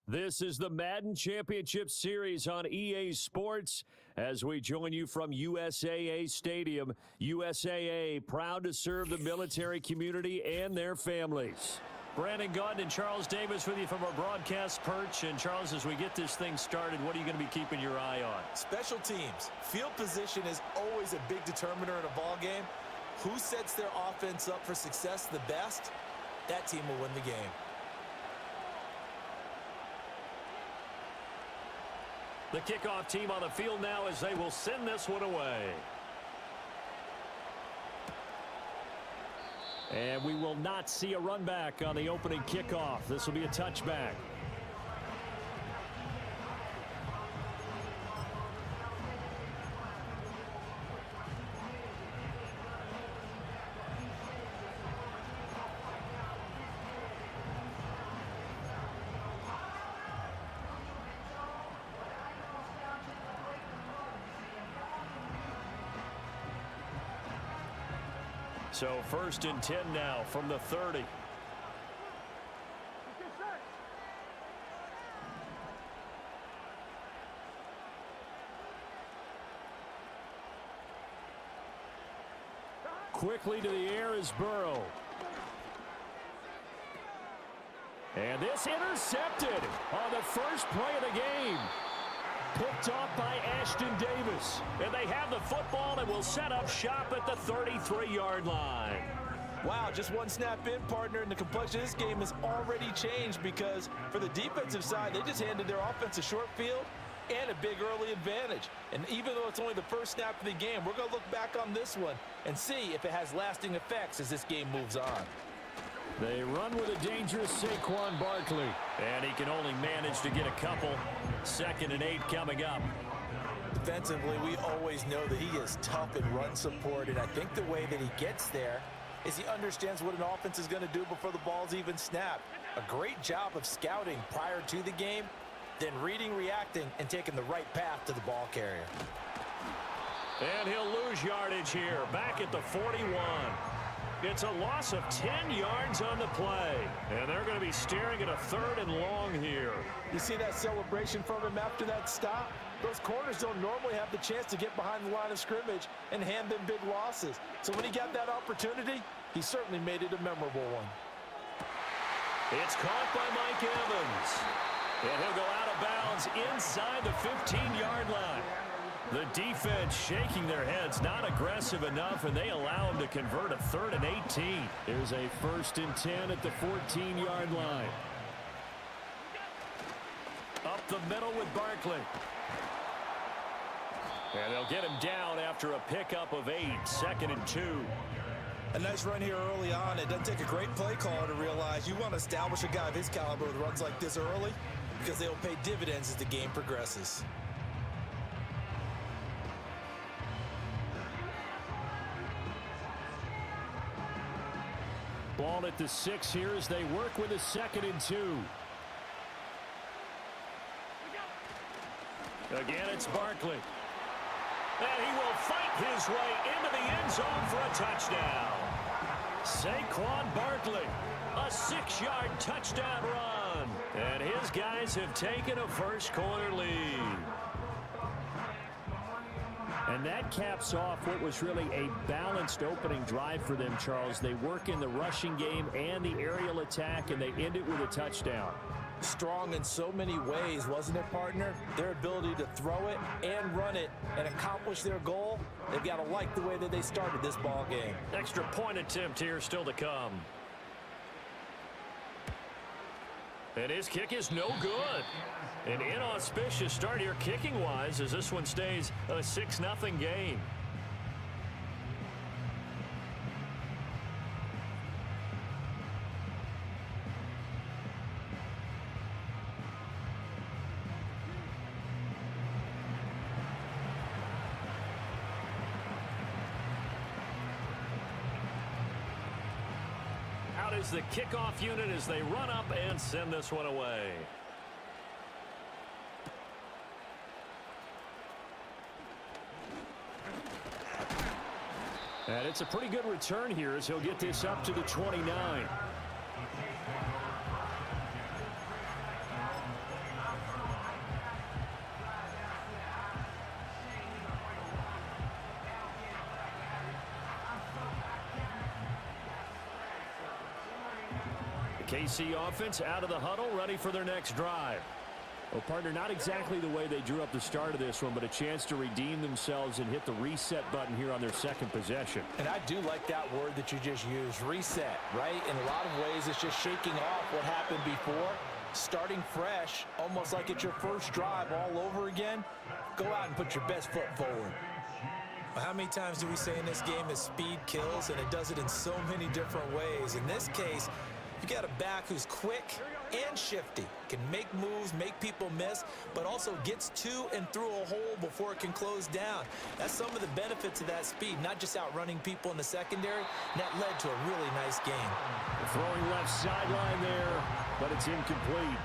This is the Madden Championship Series on EA Sports as we join you from USAA Stadium. USAA, proud to serve the military community and their families. Brandon Gaunt and Charles Davis with you from our broadcast perch. And Charles, as we get this thing started, what are you going to be keeping your eye on? Special teams. Field position is always a big determiner in a ball game. Who sets their offense up for success the best, that team will win the game. The kickoff team on the field now as they will send this one away. And we will not see a run back on the opening kickoff. This will be a touchback. So 1st and 10 now from the 30. Quickly to the air is Burrow. And this intercepted on the first play of the game. Picked off by Ashton Davis. And they have the football and will set up shop at the 33-yard line. Wow, just one snap in, partner, and the complexion of this game has already changed because for the defensive side, they just handed their offense a short field and a big early advantage. And even though it's only the first snap of the game, we're going to look back on this one and see if it has lasting effects as this game moves on. They run with a dangerous Saquon Barkley. And he can only manage to get a couple. 2nd and 8 coming up. Defensively, we always know that he is tough in run support, and I think the way that he gets there is he understands what an offense is going to do before the ball's even snapped. A great job of scouting prior to the game, then reading, reacting, and taking the right path to the ball carrier. And he'll lose yardage here, back at the 41. It's a loss of 10 yards on the play. And they're going to be staring at a 3rd and long here. You see that celebration from him after that stop? Those corners don't normally have the chance to get behind the line of scrimmage and hand them big losses. So when he got that opportunity, he certainly made it a memorable one. It's caught by Mike Evans. And he'll go out of bounds inside the 15-yard line. The defense shaking their heads, not aggressive enough, and they allow him to convert a 3rd and 18. There's a 1st and 10 at the 14-yard line. Up the middle with Barkley. And they'll get him down after a pickup of 8, 2nd and 2. A nice run here early on. It doesn't take a great play caller to realize you want to establish a guy of his caliber with runs like this early because they'll pay dividends as the game progresses. Ball at the 6 here as they work with a 2nd and 2. Again, it's Barkley. And he will fight his way into the end zone for a touchdown. Saquon Barkley, a 6-yard touchdown run. And his guys have taken a first-quarter lead. And that caps off what was really a balanced opening drive for them, Charles. They work in the rushing game and the aerial attack, and they end it with a touchdown. Strong in so many ways, wasn't it, partner? Their ability to throw it and run it and accomplish their goal, they've got to like the way that they started this ball game. Extra point attempt here still to come. And his kick is no good. An inauspicious start here kicking-wise as this one stays a 6-0 game. Out is the kickoff unit as they run up and send this one away. And it's a pretty good return here as he'll get this up to the 29. The KC offense out of the huddle, ready for their next drive. Well, partner, not exactly the way they drew up the start of this one, but a chance to redeem themselves and hit the reset button here on their second possession. And I do like that word that you just used, reset, right? In a lot of ways, it's just shaking off what happened before, starting fresh, almost like it's your first drive all over again. Go out and put your best foot forward. Well, how many times do we say in this game that speed kills, and it does it in so many different ways? In this case, you got a back who's quick and shifty, can make moves, make people miss, but also gets to and through a hole before it can close down. That's some of the benefits of that speed, not just outrunning people in the secondary. And that led to a really nice game. Throwing left sideline there, but it's incomplete.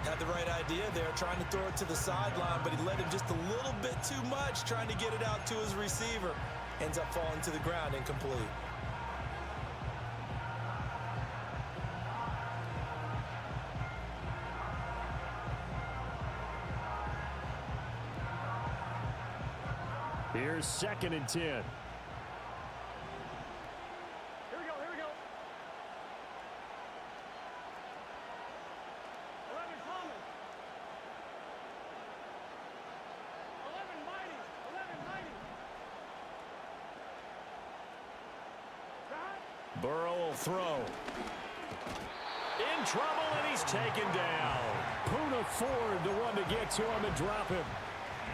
Had the right idea there, trying to throw it to the sideline, but he led him just a little bit too much, trying to get it out to his receiver. Ends up falling to the ground, incomplete. Here's 2nd and 10. Here we go, here we go. 11 Coleman. 11 Mighty. 11 Mighty. Right. Burrow will throw. In trouble, and he's taken down. Poona Ford, the one to get to him and drop him.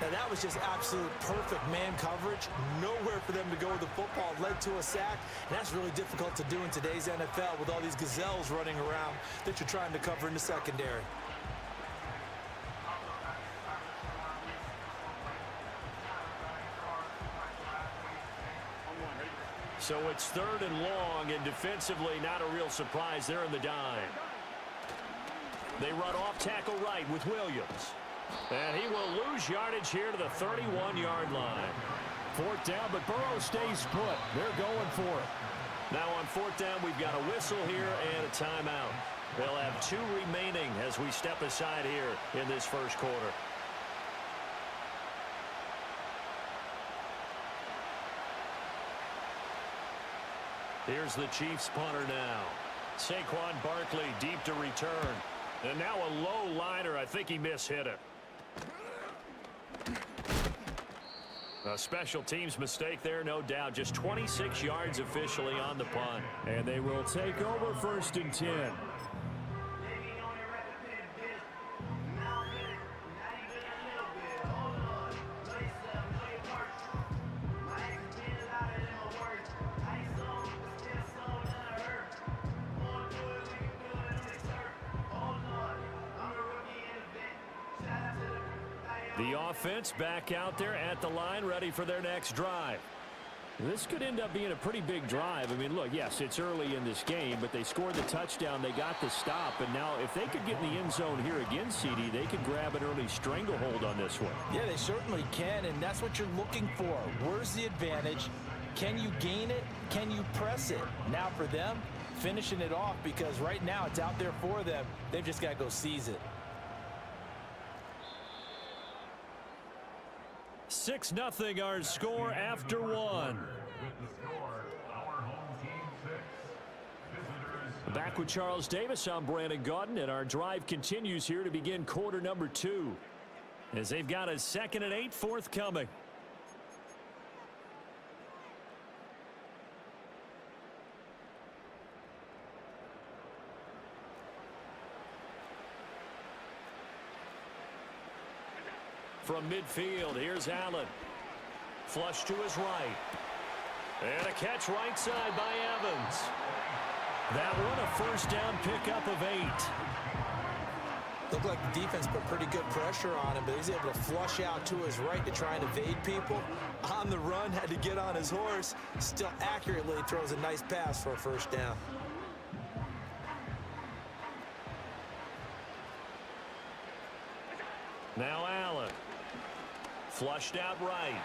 Now, that was just absolute perfect man coverage. Nowhere for them to go with the football. Led to a sack, and that's really difficult to do in today's NFL with all these gazelles running around that you're trying to cover in the secondary. So it's 3rd and long, and defensively not a real surprise there in the dime. They run off tackle right with Williams. And he will lose yardage here to the 31-yard line. 4th down, but Burrow stays put. They're going for it. Now on 4th down, we've got a whistle here and a timeout. They'll have 2 remaining as we step aside here in this first quarter. Here's the Chiefs punter now. Saquon Barkley deep to return. And now a low liner. I think he mishit it. A special teams mistake there, no doubt. Just 26 yards officially on the punt. And they will take over 1st and 10. The offense back out there at the line, ready for their next drive. This could end up being a pretty big drive. I mean, look, yes, it's early in this game, but they scored the touchdown. They got the stop, and now if they could get in the end zone here again, CD, they could grab an early stranglehold on this one. Yeah, they certainly can, and that's what you're looking for. Where's the advantage? Can you gain it? Can you press it? Now for them, finishing it off, because right now it's out there for them. They've just got to go seize it. 6-0 our score after 1. Back with Charles Davis, I'm Brandon Gaudin, and our drive continues here to begin quarter number 2. As they've got a 2nd and 8 forthcoming. From midfield, here's Allen. Flush to his right. And a catch right side by Evans. That one a 1st down pickup of 8. Looked like the defense put pretty good pressure on him, but he's able to flush out to his right to try and evade people. On the run, had to get on his horse. Still accurately throws a nice pass for a 1st down. Now Allen. Flushed out right.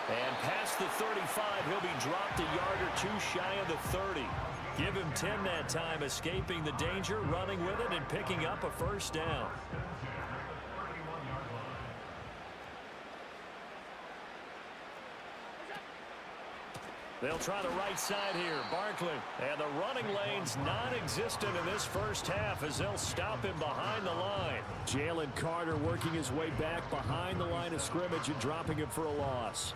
And past the 35, he'll be dropped a yard or two shy of the 30. Give him 10 that time, escaping the danger, running with it, and picking up a first down. They'll try the right side here. Barkley. And the running lane's non-existent in this first half as they'll stop him behind the line. Jalen Carter working his way back behind the line of scrimmage and dropping him for a loss.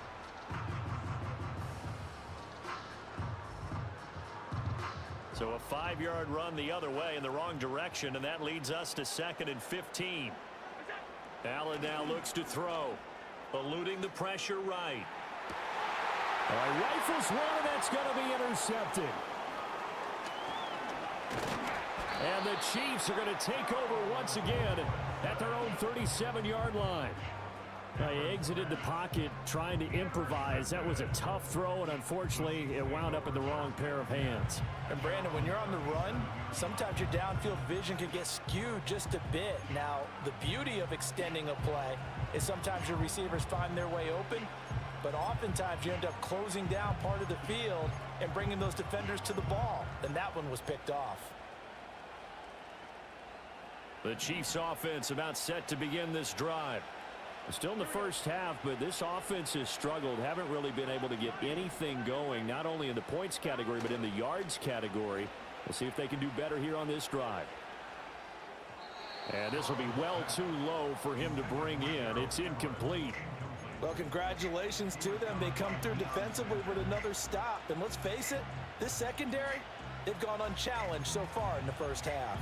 So a 5-yard run the other way in the wrong direction, and that leads us to 2nd and 15. Allen now looks to throw. Eluding the pressure right. Rifles one, and that's going to be intercepted. And the Chiefs are going to take over once again at their own 37-yard line. He exited the pocket trying to improvise. That was a tough throw, and unfortunately, it wound up in the wrong pair of hands. And Brandon, when you're on the run, sometimes your downfield vision can get skewed just a bit. Now, the beauty of extending a play is sometimes your receivers find their way open, but oftentimes you end up closing down part of the field and bringing those defenders to the ball. And that one was picked off. The Chiefs offense about set to begin this drive. Still in the first half, but this offense has struggled. Haven't really been able to get anything going, not only in the points category, but in the yards category. We'll see if they can do better here on this drive. And this will be well too low for him to bring in. It's incomplete. Well, congratulations to them. They come through defensively with another stop. And let's face it, this secondary, they've gone unchallenged so far in the first half.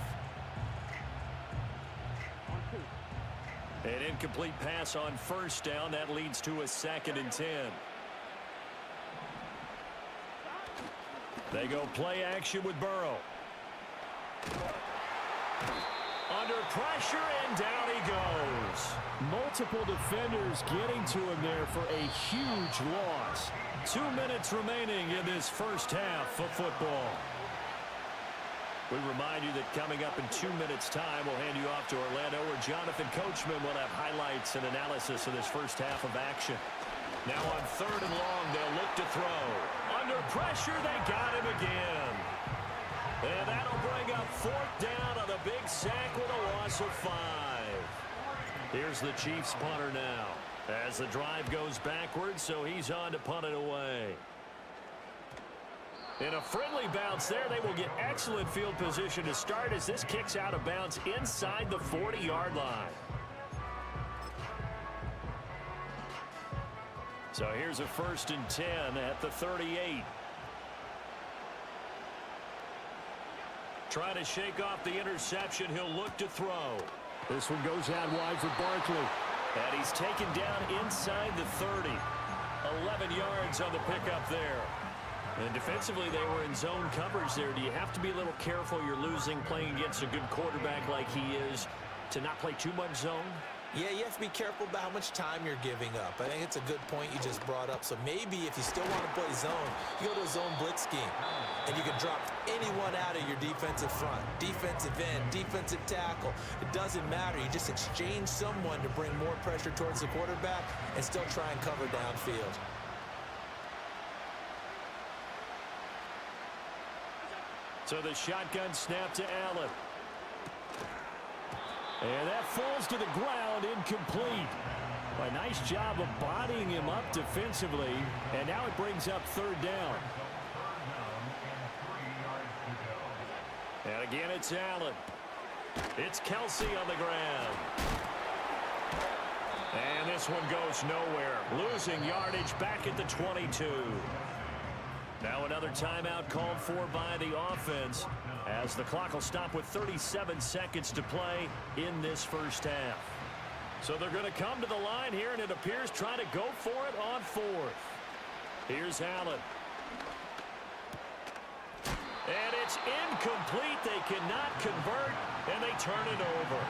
An incomplete pass on first down. That leads to a 2nd and 10. They go play action with Burrow. Under pressure, and down he goes. Multiple defenders getting to him there for a huge loss. 2 minutes remaining in this first half of football. We remind you that coming up in 2 minutes' time, we'll hand you off to Orlando, where Jonathan Coachman will have highlights and analysis of this first half of action. Now on 3rd and long, they'll look to throw. Under pressure, they got him again. And that'll bring up 4th down on a big sack with a loss of 5. Here's the Chiefs punter now as the drive goes backwards, so he's on to punt it away. In a friendly bounce there, they will get excellent field position to start as this kicks out of bounds inside the 40-yard line. So here's a 1st and 10 at the 38. Trying to shake off the interception, he'll look to throw. This one goes out wide for Barkley. And he's taken down inside the 30. 11 yards on the pickup there. And defensively, they were in zone coverage there. Do you have to be a little careful? You're losing, playing against a good quarterback like he is, to not play too much zone? Yeah, you have to be careful about how much time you're giving up. I think it's a good point you just brought up. So maybe if you still want to play zone, you go to a zone blitz scheme. And you can drop anyone out of your defensive front. Defensive end, defensive tackle. It doesn't matter. You just exchange someone to bring more pressure towards the quarterback and still try and cover downfield. So the shotgun snap to Allen. And that falls to the ground, incomplete. A nice job of bodying him up defensively. And now it brings up 3rd down. And again, it's Allen. It's Kelsey on the ground. And this one goes nowhere. Losing yardage back at the 22. Now another timeout called for by the offense as the clock will stop with 37 seconds to play in this first half. So they're going to come to the line here, and it appears trying to go for it on 4th. Here's Allen. And it's incomplete. They cannot convert, and they turn it over.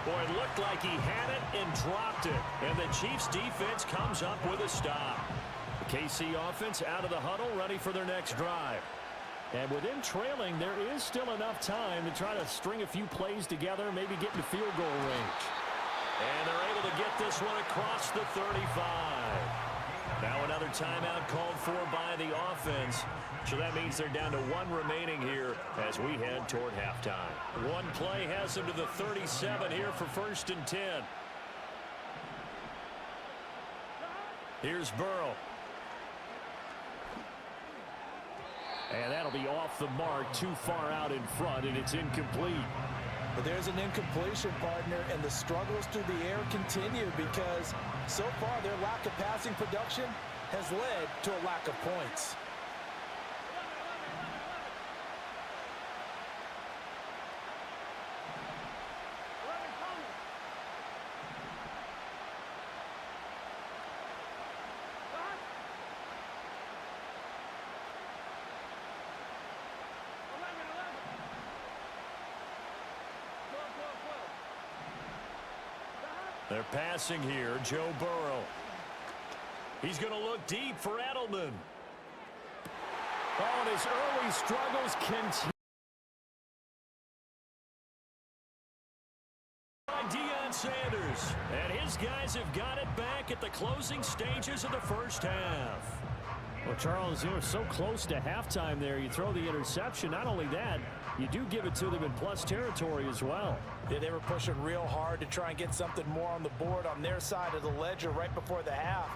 Boy, it looked like he had it and dropped it. And the Chiefs defense comes up with a stop. The KC offense out of the huddle, ready for their next drive. And with them trailing, there is still enough time to try to string a few plays together, maybe get into field goal range. And they're able to get this one across the 35. Now another timeout called for by the offense. So that means they're down to 1 remaining here as we head toward halftime. One play has them to the 37 here for 1st and 10. Here's Burrow. And that'll be off the mark, too far out in front, and it's incomplete. But there's an incompletion, partner, and the struggles through the air continue because so far their lack of passing production has led to a lack of points. They're passing here, Joe Burrow. He's going to look deep for Edelman. Oh, and his early struggles continue. Deion Sanders. And his guys have got it back at the closing stages of the first half. Well, Charles, you were so close to halftime there. You throw the interception. Not only that, you do give it to them in plus territory as well. Yeah, they were pushing real hard to try and get something more on the board on their side of the ledger right before the half.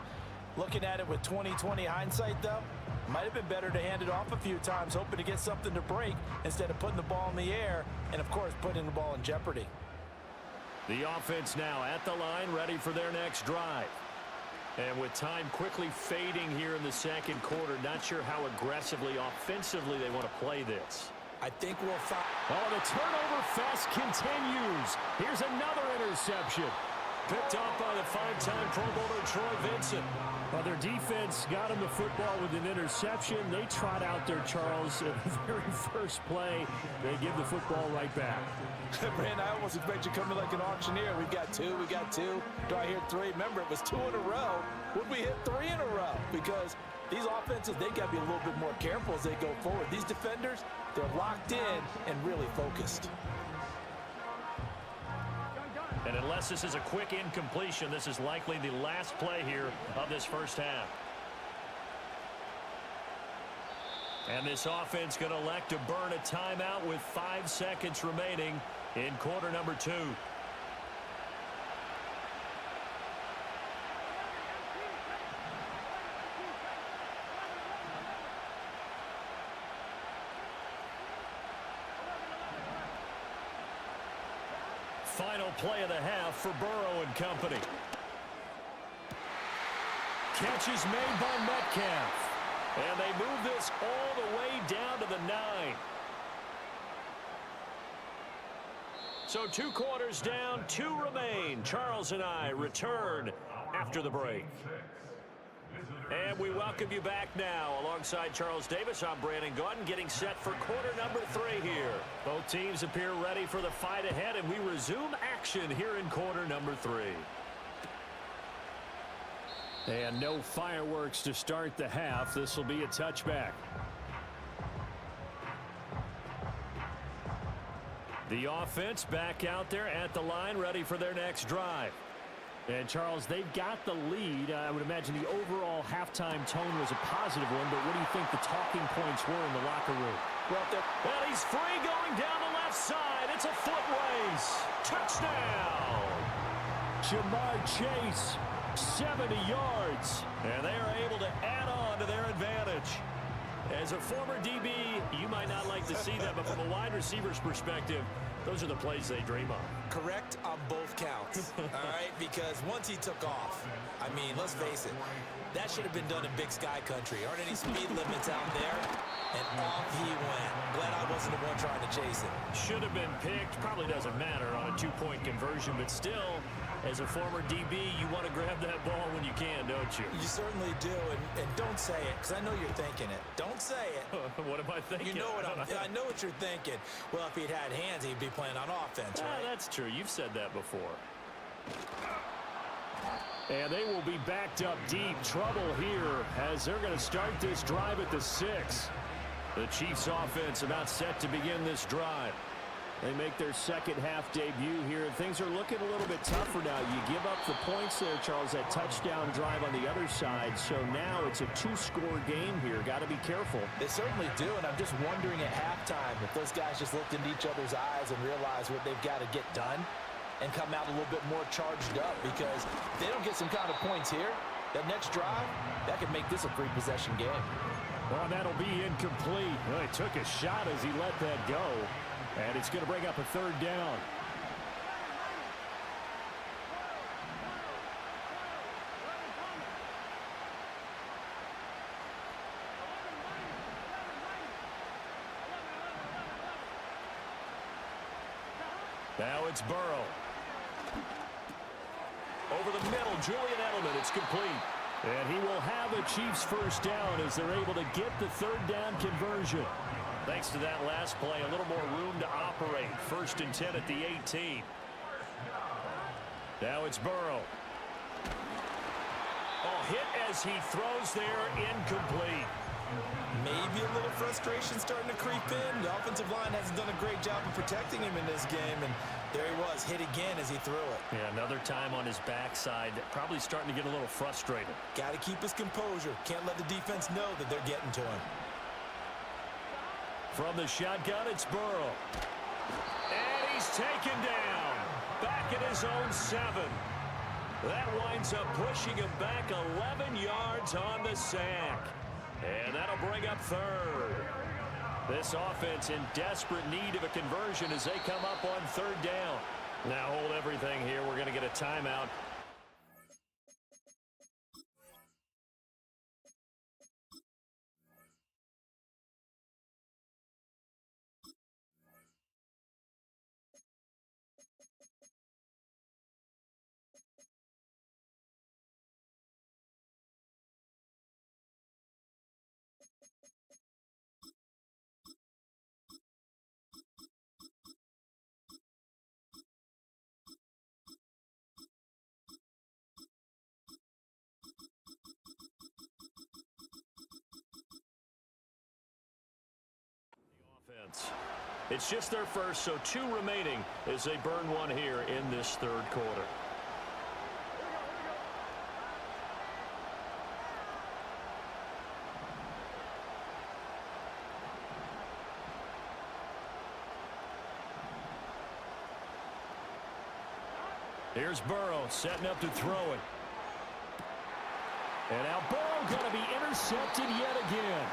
Looking at it with 20/20 hindsight, though, might have been better to hand it off a few times, hoping to get something to break instead of putting the ball in the air and, of course, putting the ball in jeopardy. The offense now at the line, ready for their next drive. And with time quickly fading here in the second quarter, not sure how aggressively, offensively they want to play this. I think we'll find. Oh, the turnover fest continues. Here's another interception. Picked off by the 5-time Pro Bowler Troy Vincent. Well, their defense got him the football with an interception. They trot out there, Charles, at the very first play. They give the football right back. Man, I almost expect you coming like an auctioneer. We've got two. Do I hear 3? Remember, it was 2 in a row. Would we hit 3 in a row? Because these offenses, they got to be a little bit more careful as they go forward. These defenders, they're locked in and really focused. And unless this is a quick incompletion, this is likely the last play here of this first half. And this offense going to elect to burn a timeout with 5 seconds remaining in quarter number 2. Final play of the half for Burrow and company. Catch is made by Metcalf. And they move this all the way down to the 9. So 2 quarters down, 2 remain. Charles and I return after the break. And we welcome you back now. Alongside Charles Davis, I'm Brandon Gaudin, getting set for quarter number 3 here. Both teams appear ready for the fight ahead, and we resume action here in quarter number 3. And no fireworks to start the half. This will be a touchback. The offense back out there at the line, ready for their next drive. And, Charles, they've got the lead. I would imagine the overall halftime tone was a positive one, but what do you think the talking points were in the locker room? Well, he's free going down the left side. It's a foot race. Touchdown. Jamar Chase, 70 yards. And they are able to add on to their advantage. As a former DB, you might not like to see that, but from a wide receiver's perspective, those are the plays they dream of. Correct on both counts, all right? Because once he took off, I mean, let's face it, that should have been done in Big Sky country. Aren't any speed limits out there? And off he went. Glad I wasn't the one trying to chase him. Should have been picked. Probably doesn't matter on a 2-point conversion, but still, as a former DB, you want to grab that ball when you can, don't you? You certainly do, and don't say it, because I know you're thinking it. Don't say it. What am I thinking? You know what I know what you're thinking. Well, if he'd had hands, he'd be playing on offense, right? That's true. You've said that before. And they will be backed up deep. Trouble here as they're going to start this drive at the 6. The Chiefs offense about set to begin this drive. They make their second half debut here. Things are looking a little bit tougher now. You give up the points there, Charles, that touchdown drive on the other side. So now it's a two-score game here. Got to be careful. They certainly do, and I'm just wondering at halftime if those guys just looked into each other's eyes and realized what they've got to get done and come out a little bit more charged up, because if they don't get some kind of points here, that next drive, that could make this a three-possession game. Well, that'll be incomplete. Well, he took a shot as he let that go. And it's going to bring up a third down. Now it's Burrow. Over the middle, Julian Edelman. It's complete. And he will have a Chiefs first down as they're able to get the third down conversion. Thanks to that last play, a little more room to operate. 1st and 10 at the 18. Now it's Burrow. Oh, hit as he throws there, incomplete. Maybe a little frustration starting to creep in. The offensive line hasn't done a great job of protecting him in this game, and there he was, hit again as he threw it. Yeah, another time on his backside, probably starting to get a little frustrated. Got to keep his composure. Can't let the defense know that they're getting to him. From the shotgun, it's Burrow. And he's taken down. Back at his own 7. That winds up pushing him back 11 yards on the sack. And that'll bring up third. This offense in desperate need of a conversion as they come up on third down. Now hold everything here. We're going to get a timeout. It's just their first, so 2 remaining as they burn one here in this third quarter. Here's Burrow setting up to throw it. And now Burrow going to be intercepted yet again.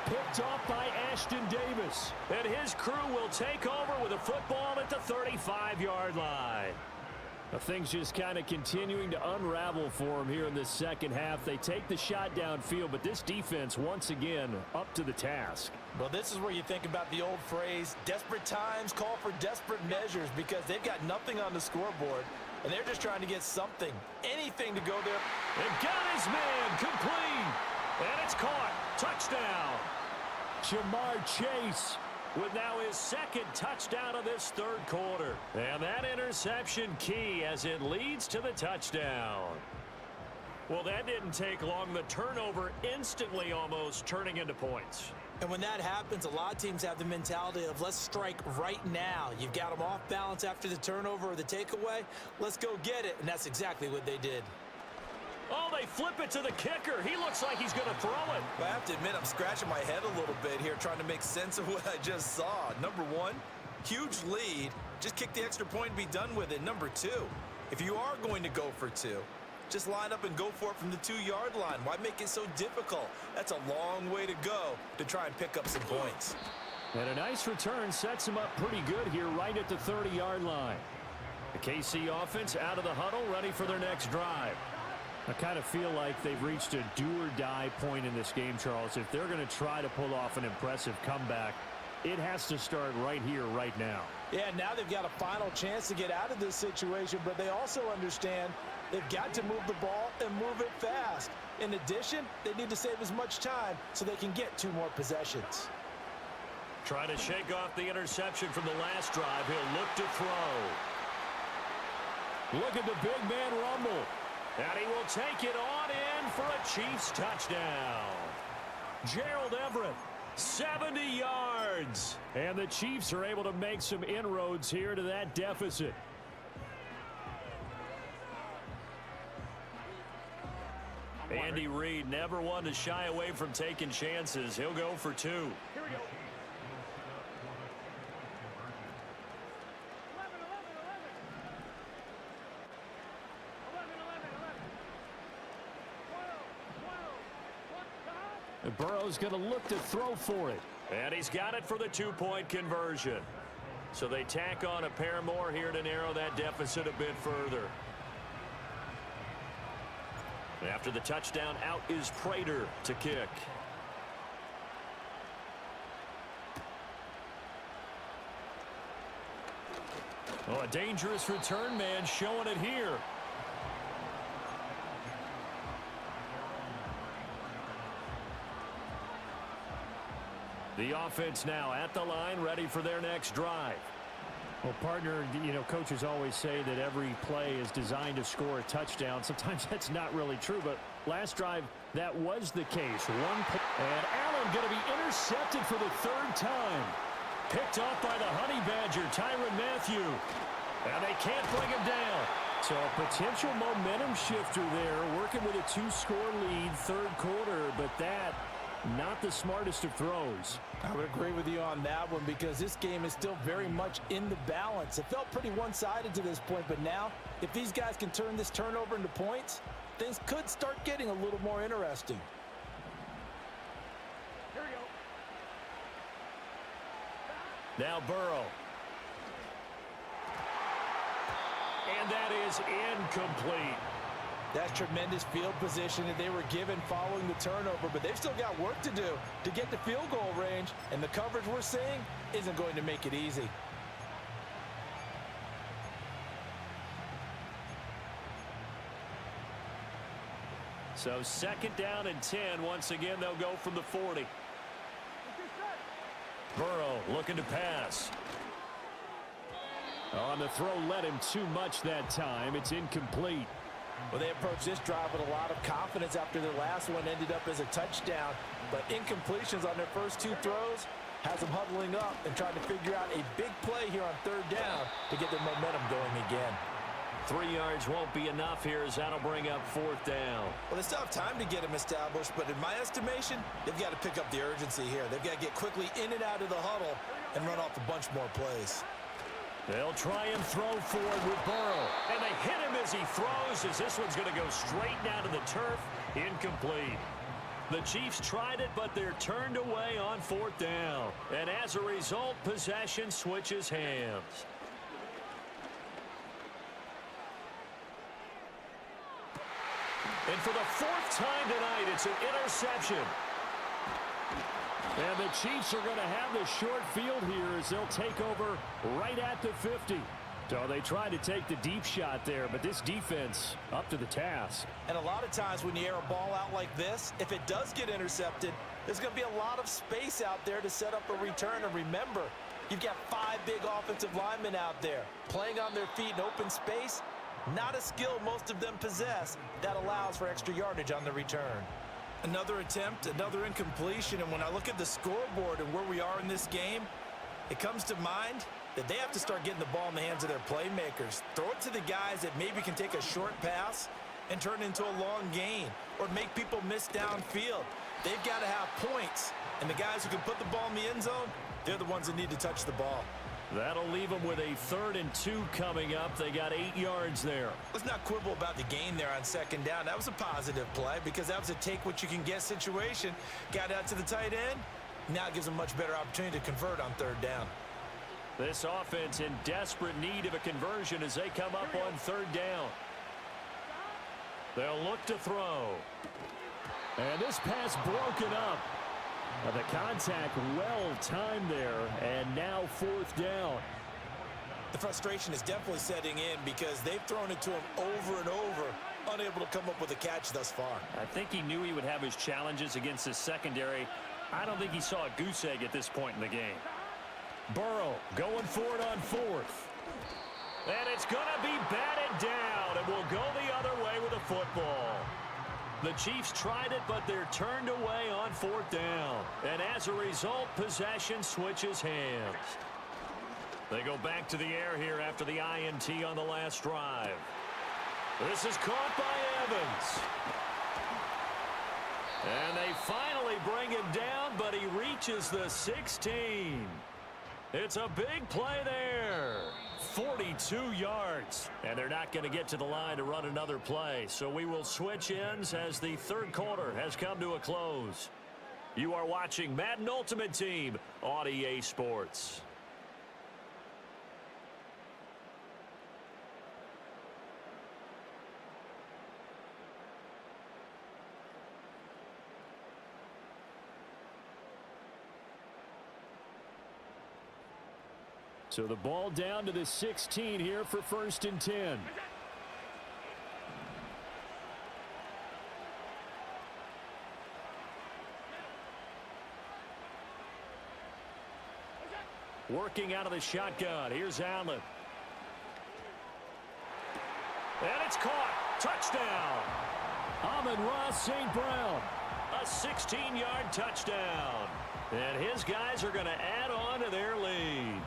Picked off by Ashton Davis. And his crew will take over with a football at the 35-yard line. Now, things just kind of continuing to unravel for him here in this second half. They take the shot downfield, but this defense, once again, up to the task. Well, this is where you think about the old phrase, desperate times call for desperate measures, because they've got nothing on the scoreboard, and they're just trying to get something, anything to go there. And got his man complete. And it's caught. Touchdown. Jamar Chase with now his second touchdown of this third quarter. And that interception key as it leads to the touchdown. Well, that didn't take long. The turnover instantly almost turning into points. And when that happens, a lot of teams have the mentality of let's strike right now. You've got them off balance after the turnover or the takeaway. Let's go get it. And that's exactly what they did. Oh, they flip it to the kicker. He looks like he's going to throw it. I have to admit, I'm scratching my head a little bit here trying to make sense of what I just saw. Number one, huge lead. Just kick the extra point and be done with it. Number two, if you are going to go for 2, just line up and go for it from the 2-yard line. Why make it so difficult? That's a long way to go to try and pick up some points. And a nice return sets him up pretty good here right at the 30-yard line. The KC offense out of the huddle, ready for their next drive. I kind of feel like they've reached a do-or-die point in this game, Charles. If they're going to try to pull off an impressive comeback, it has to start right here, right now. Yeah, now they've got a final chance to get out of this situation, but they also understand they've got to move the ball and move it fast. In addition, they need to save as much time so they can get 2 more possessions. Try to shake off the interception from the last drive. He'll look to throw. Look at the big man rumble. And he will take it on in for a Chiefs touchdown. Gerald Everett 70 yards. And the Chiefs are able to make some inroads here to that deficit. Andy Reid never one to shy away from taking chances. He'll go for 2. Here we go. 11, 11, 11. 11, 11, 11. 12, 12. What? Burrow's going to look to throw for it. And he's got it for the 2-point conversion. So they tack on a pair more here to narrow that deficit a bit further. After the touchdown, out is Prater to kick. Oh, a dangerous return man showing it here. The offense now at the line, ready for their next drive. Well, partner, coaches always say that every play is designed to score a touchdown. Sometimes that's not really true, but last drive, that was the case. And Allen going to be intercepted for the 3rd time. Picked off by the Honey Badger, Tyrann Mathieu. And they can't bring him down. So a potential momentum shifter there, working with a 2-score lead, 3rd quarter, but that not the smartest of throws. I would agree with you on that one because this game is still very much in the balance. It felt pretty one-sided to this point, but now if these guys can turn this turnover into points, things could start getting a little more interesting. Here we go. Now Burrow. And that is incomplete. That's tremendous field position that they were given following the turnover, but they've still got work to do to get to field goal range, and the coverage we're seeing isn't going to make it easy. So 2nd down and 10. Once again, they'll go from the 40. Burrow looking to pass. On the throw, led him too much that time. It's incomplete. Well, they approached this drive with a lot of confidence after their last one ended up as a touchdown. But incompletions on their first 2 throws has them huddling up and trying to figure out a big play here on 3rd down to get their momentum going again. 3 yards won't be enough here as that'll bring up 4th down. Well, they still have time to get them established, but in my estimation, they've got to pick up the urgency here. They've got to get quickly in and out of the huddle and run off a bunch more plays. They'll try and throw forward with Burrow. And they hit him as he throws, as this one's going to go straight down to the turf. Incomplete. The Chiefs tried it, but they're turned away on 4th down. And as a result, possession switches hands. And for the 4th time tonight, it's an interception. And the Chiefs are going to have the short field here as they'll take over right at the 50. So they tried to take the deep shot there, but this defense up to the task. And a lot of times when you air a ball out like this, if it does get intercepted, there's going to be a lot of space out there to set up a return. And remember, you've got 5 big offensive linemen out there playing on their feet in open space. Not a skill most of them possess that allows for extra yardage on the return. Another attempt, another incompletion, and when I look at the scoreboard and where we are in this game, it comes to mind that they have to start getting the ball in the hands of their playmakers. Throw it to the guys that maybe can take a short pass and turn it into a long gain or make people miss downfield. They've got to have points, and the guys who can put the ball in the end zone, they're the ones that need to touch the ball. That'll leave them with a 3rd and 2 coming up. They got 8 yards there. Let's not quibble about the gain there on 2nd down. That was a positive play because that was a take-what-you-can-get situation. Got out to the tight end. Now it gives them much better opportunity to convert on 3rd down. This offense in desperate need of a conversion as they come up on 3rd down. They'll look to throw. And this pass broken up. The contact well-timed there, and now 4th down. The frustration is definitely setting in because they've thrown it to him over and over, unable to come up with a catch thus far. I think he knew he would have his challenges against his secondary. I don't think he saw a goose egg at this point in the game. Burrow going for it on 4th. And it's going to be batted down, and we'll go the other way with the football. The Chiefs tried it, but they're turned away on 4th down. And as a result, possession switches hands. They go back to the air here after the INT on the last drive. This is caught by Evans. And they finally bring him down, but he reaches the 16. It's a big play there. 42 yards. And they're not going to get to the line to run another play. So we will switch ends as the third quarter has come to a close. You are watching Madden Ultimate Team on EA Sports. So the ball down to the 16 here for 1st and 10. Working out of the shotgun. Here's Allen. And it's caught. Touchdown. Amon-Ra St. Brown. A 16-yard touchdown. And his guys are going to add on to their lead.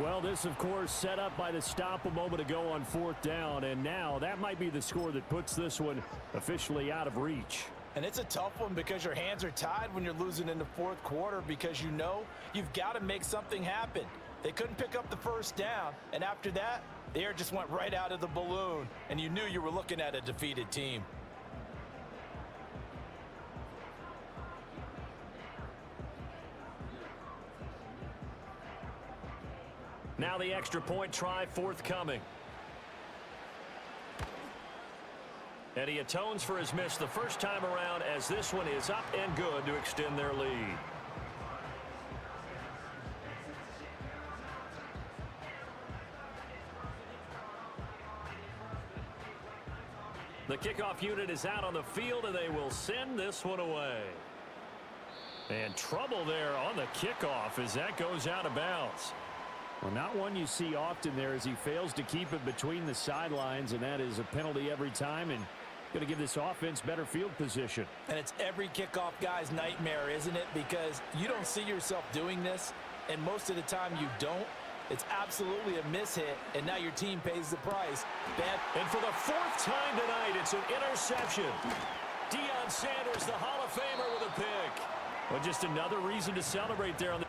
Well, this, of course, set up by the stop a moment ago on 4th down, and now that might be the score that puts this one officially out of reach. And it's a tough one because your hands are tied when you're losing in the 4th quarter because you know you've got to make something happen. They couldn't pick up the 1st down, and after that, the air just went right out of the balloon, and you knew you were looking at a defeated team. Now the extra point try forthcoming. And he atones for his miss the first time around as this one is up and good to extend their lead. The kickoff unit is out on the field, and they will send this one away. And trouble there on the kickoff as that goes out of bounds. Well, not one you see often there as he fails to keep it between the sidelines, and that is a penalty every time and going to give this offense better field position. And it's every kickoff guy's nightmare, isn't it? Because you don't see yourself doing this, and most of the time you don't. It's absolutely a mishit, and now your team pays the price. And for the 4th time tonight, it's an interception. Deion Sanders, the Hall of Famer, with a pick. Well, just another reason to celebrate there on the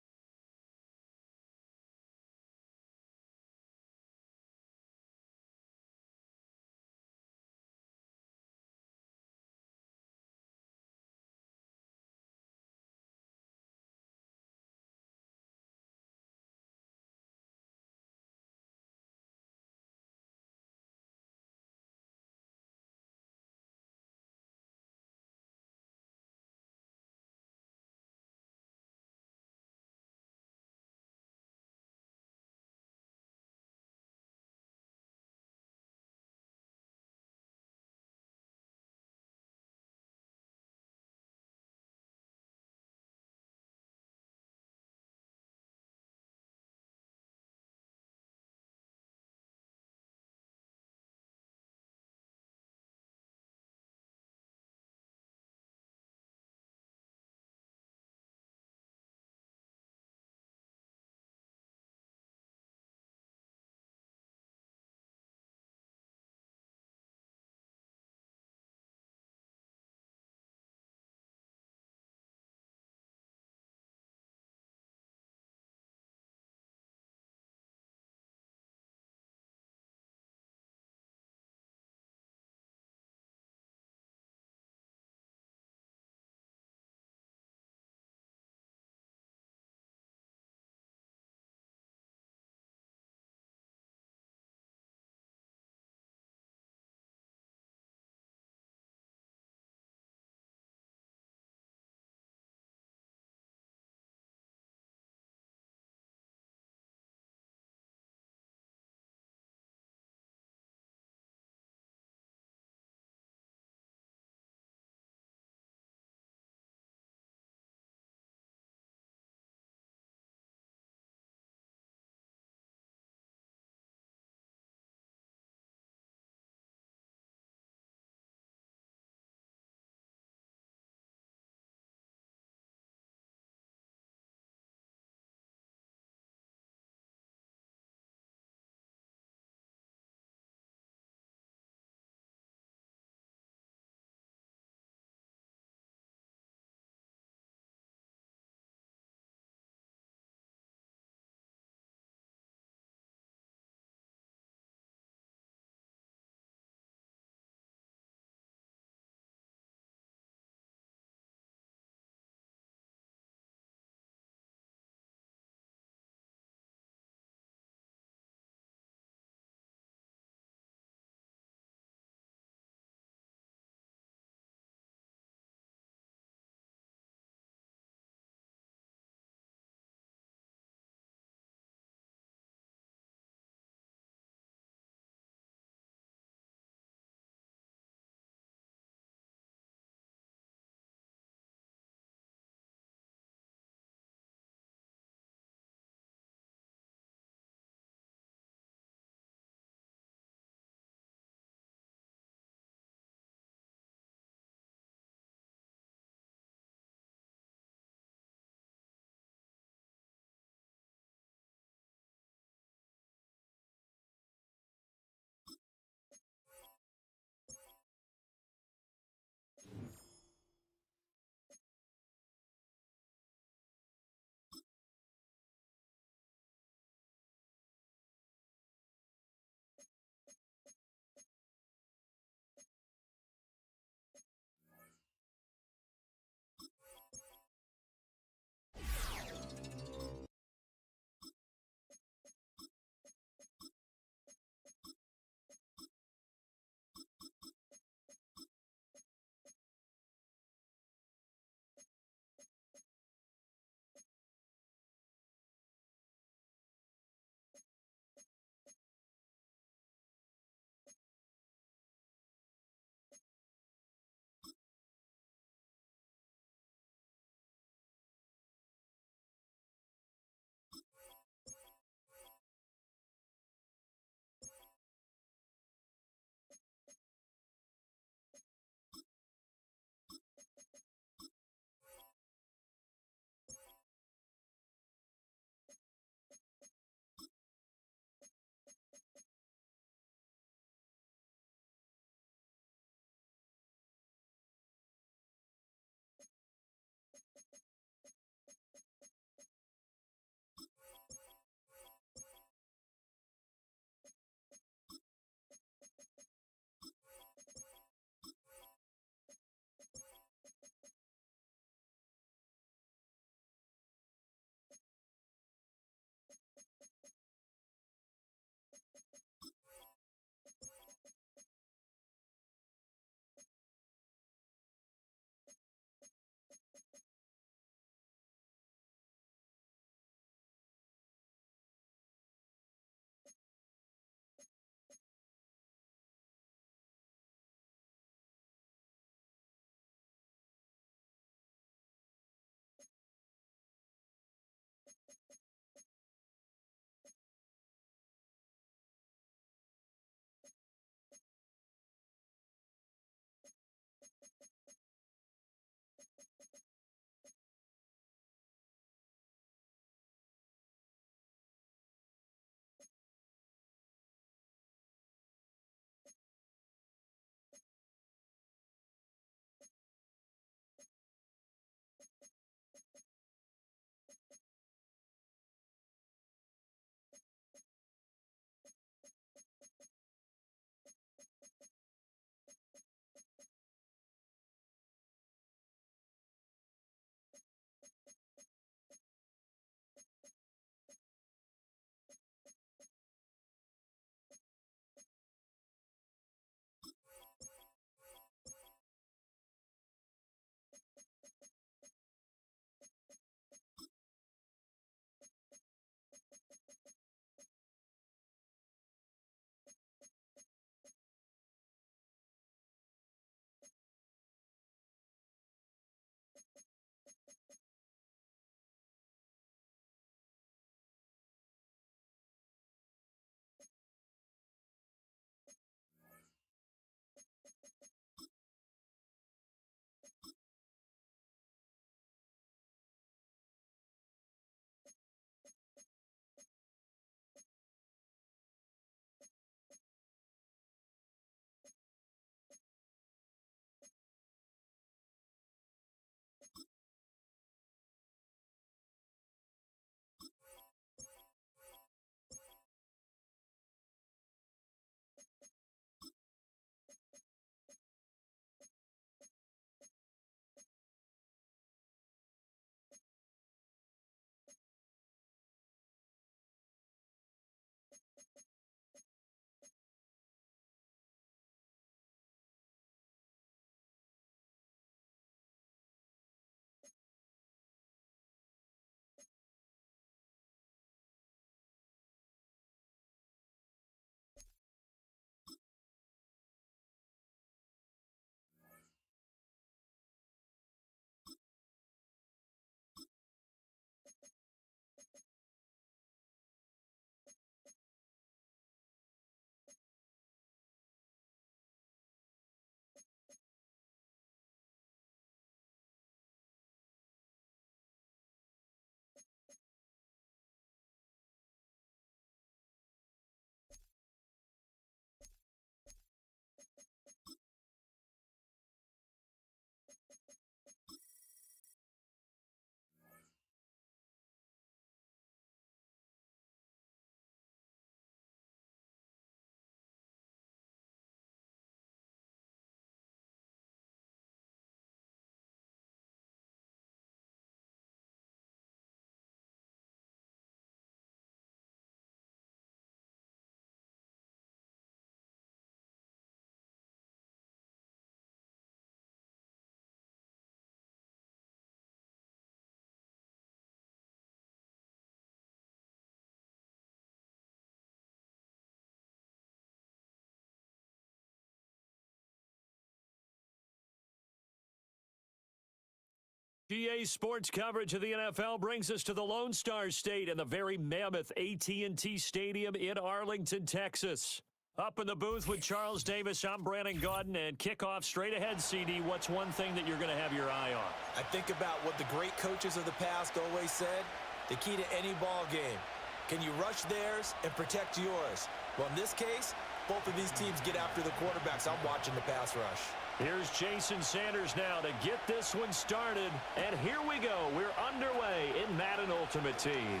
GA Sports coverage of the NFL brings us to the Lone Star State and the very mammoth AT&T Stadium in Arlington, Texas. Up in the booth with Charles Davis, I'm Brandon Gaudin, and kickoff straight ahead, CD. What's one thing that you're going to have your eye on? I think about what the great coaches of the past always said. The key to any ball game. Can you rush theirs and protect yours? Well, in this case, both of these teams get after the quarterbacks. I'm watching the pass rush. Here's Jason Sanders now to get this one started. And here we go. We're underway in Madden Ultimate Team.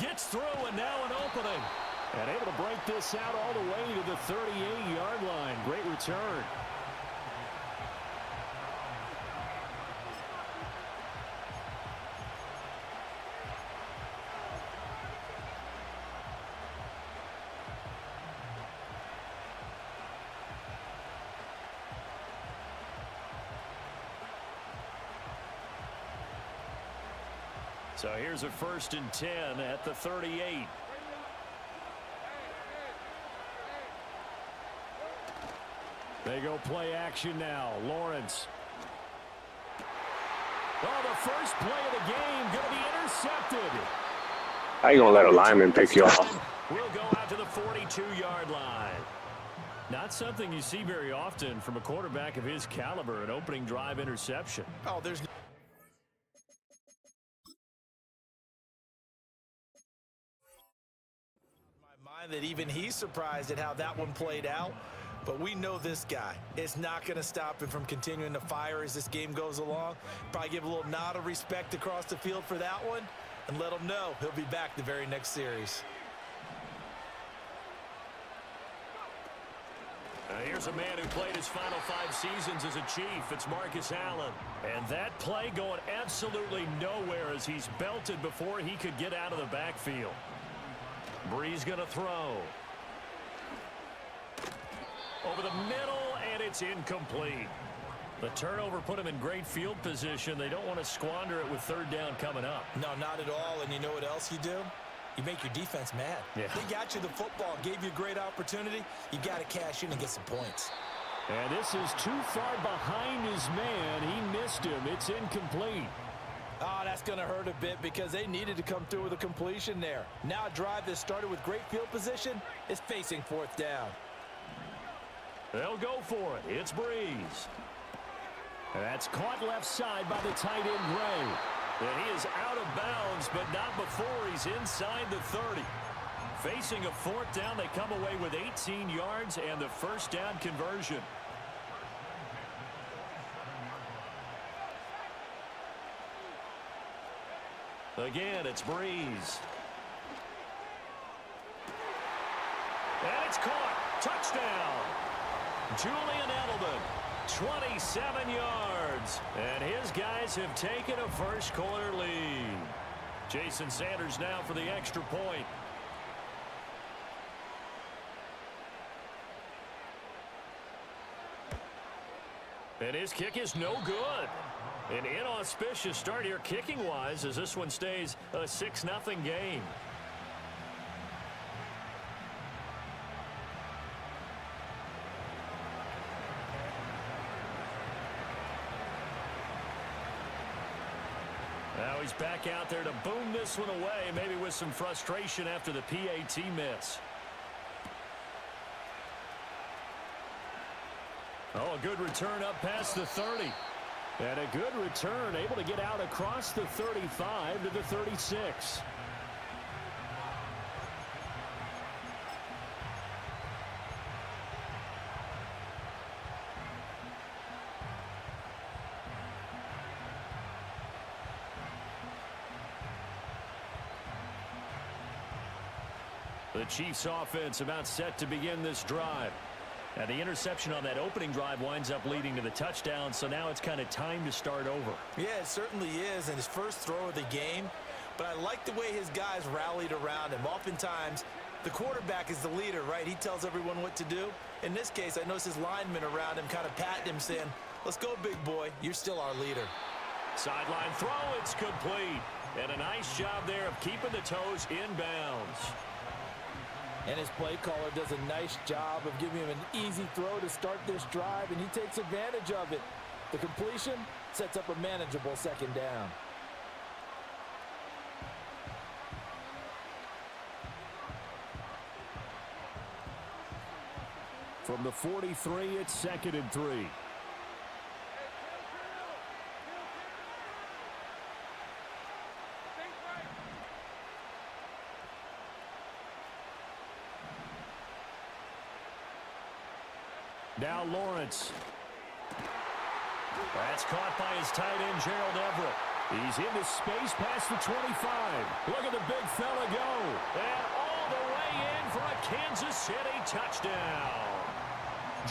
Gets through, and now an opening. And able to break this out all the way to the 38-yard line. Great return. So here's a 1st and 10 at the 38. They go play action now. Lawrence. Oh, the first play of the game going to be intercepted. How you gonna let a lineman pick you off? We'll go out to the 42-yard line. Not something you see very often from a quarterback of his caliber, an opening drive interception. Oh, there's that even he's surprised at how that one played out. But we know this guy. It's not going to stop him from continuing to fire as this game goes along. Probably give a little nod of respect across the field for that one and let him know he'll be back the very next series. Here's a man who played his final 5 seasons as a Chief. It's Marcus Allen. And that play going absolutely nowhere as he's belted before he could get out of the backfield. Breeze going to throw. Over the middle, and it's incomplete. The turnover put him in great field position. They don't want to squander it with 3rd down coming up. No, not at all. And you know what else you do? You make your defense mad. Yeah. They got you the football, gave you a great opportunity. You got to cash in and get some points. And this is too far behind his man. He missed him. It's incomplete. Oh, that's going to hurt a bit because they needed to come through with a completion there. Now a drive that started with great field position is facing 4th down. They'll go for it. It's Breeze. That's caught left side by the tight end, Gray. And he is out of bounds, but not before he's inside the 30. Facing a 4th down, they come away with 18 yards and the 1st down conversion. Again, it's Breeze. And it's caught. Touchdown. Julian Edelman, 27 yards. And his guys have taken a first-quarter lead. Jason Sanders now for the extra point. And his kick is no good. An inauspicious start here kicking-wise as this one stays a 6-0 game. Now he's back out there to boom this one away, maybe with some frustration after the PAT miss. Oh, a good return up past the 30. And a good return, able to get out across the 35 to the 36. The Chiefs offense about set to begin this drive. And the interception on that opening drive winds up leading to the touchdown, so now it's kind of time to start over. Yeah, it certainly is, and his first throw of the game. But I like the way his guys rallied around him. Oftentimes, the quarterback is the leader, right? He tells everyone what to do. In this case, I noticed his linemen around him kind of patting him, saying, let's go, big boy. You're still our leader. Sideline throw, it's complete. And a nice job there of keeping the toes inbounds. And his play caller does a nice job of giving him an easy throw to start this drive, and he takes advantage of it. The completion, Sets up a manageable second down. From the 43, it's 2nd and 3. Now Lawrence. That's caught by his tight end, Gerald Everett. He's into space past the 25. Look at the big fella go. And all the way in for a Kansas City touchdown.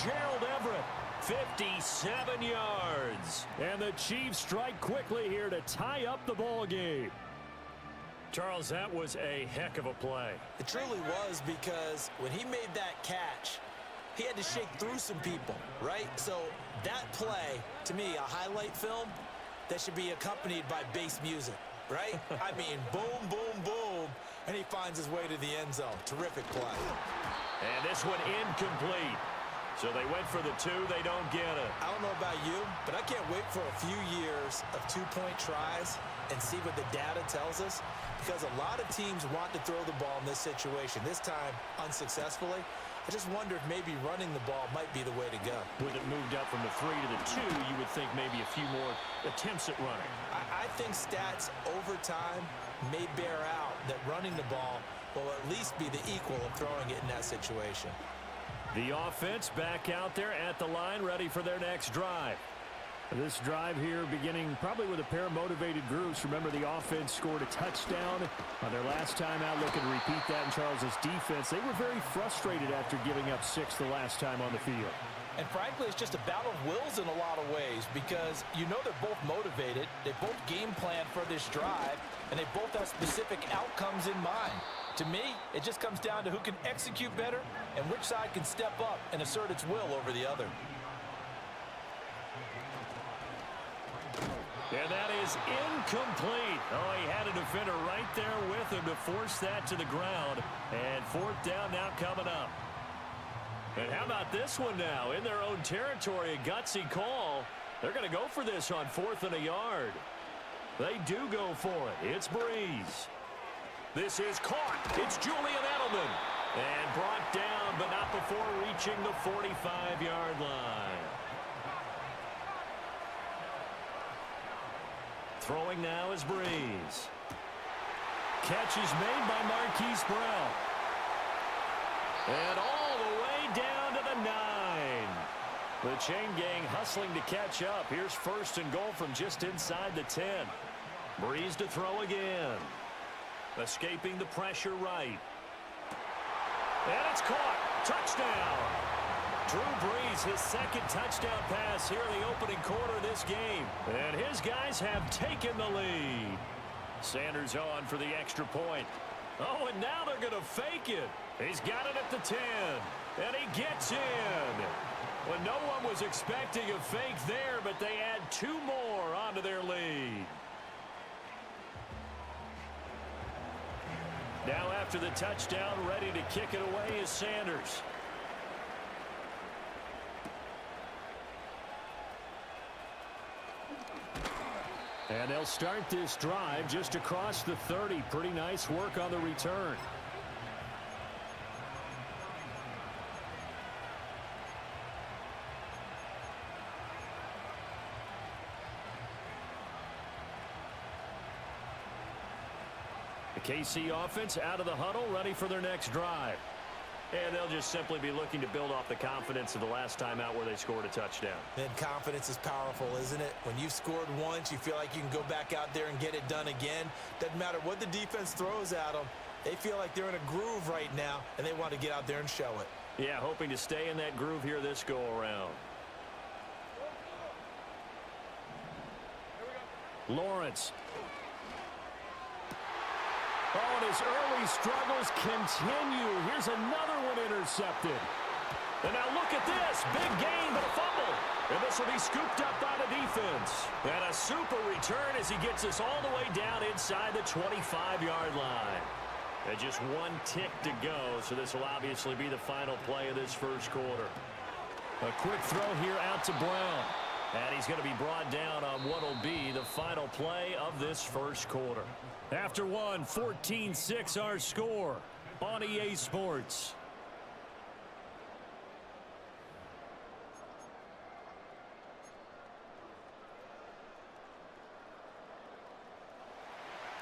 Gerald Everett, 57 yards. And the Chiefs strike quickly here to tie up the ball game. Charles, that was a heck of a play. It truly was, because when he made that catch, he had to shake through some people, right? So that play, to me, a highlight film that should be accompanied by bass music, right? I mean, boom, boom, boom, and he finds his way to the end zone. Terrific play. And this one incomplete. So they went for the 2. They don't get it. I don't know about you, but I can't wait for a few years of two-point tries and see what the data tells us, because a lot of teams want to throw the ball in this situation, this time unsuccessfully. I just wonder if maybe running the ball might be the way to go. With it moved up from the 3 to the 2, you would think maybe a few more attempts at running. I think stats over time may bear out that running the ball will at least be the equal of throwing it in that situation. The offense back out there at the line, ready for their next drive. This drive here beginning probably with a pair of motivated groups. Remember, the offense scored a touchdown on their last time out. Looking to repeat that in Charles's defense. They were very frustrated after giving up 6 the last time on the field. And frankly, it's just a battle of wills in a lot of ways, because you know they're both motivated. They both game plan for this drive, and they both have specific outcomes in mind. To me, it just comes down to who can execute better and which side can step up and assert its will over the other. And that is incomplete. Oh, he had a defender right there with him to force that to the ground. And 4th down now coming up. And how about this one now? In their own territory, a gutsy call. They're going to go for this on 4th and a yard. They do go for it. It's Breeze. This is caught. It's Julian Edelman. And brought down, but not before reaching the 45-yard line. Throwing now is Breeze. Catch is made by Marquise Brown. And all the way down to the 9. The chain gang hustling to catch up. Here's 1st and goal from just inside the 10. Breeze to throw again. Escaping the pressure right. And it's caught. Touchdown. Drew Brees, his 2nd touchdown pass here in the opening quarter of this game. And his guys have taken the lead. Sanders on for the extra point. Oh, and now they're going to fake it. He's got it at the 10. And he gets in. Well, no one was expecting a fake there, but they add 2 more onto their lead. Now after the touchdown, ready to kick it away is Sanders. And they'll start this drive just across the 30. Pretty nice work on the return. The KC offense out of the huddle, ready for their next drive. And they'll just simply be looking to build off the confidence of the last time out where they scored a touchdown. And confidence is powerful, isn't it? When you've scored once, you feel like you can go back out there and get it done again. Doesn't matter what the defense throws at them. They feel like they're in a groove right now, and they want to get out there and show it. Yeah, hoping to stay in that groove here this go-around. Lawrence. Oh, and his early struggles continue. Here's another one intercepted. And now look at this. Big gain, but a fumble. And this will be scooped up by the defense. And a super return as he gets us all the way down inside the 25-yard line. And just 1 tick to go, so this will obviously be the final play of this first quarter. A quick throw here out to Brown. And he's going to be brought down on what will be the final play of this first quarter. After one, 14-6 our score on EA Sports.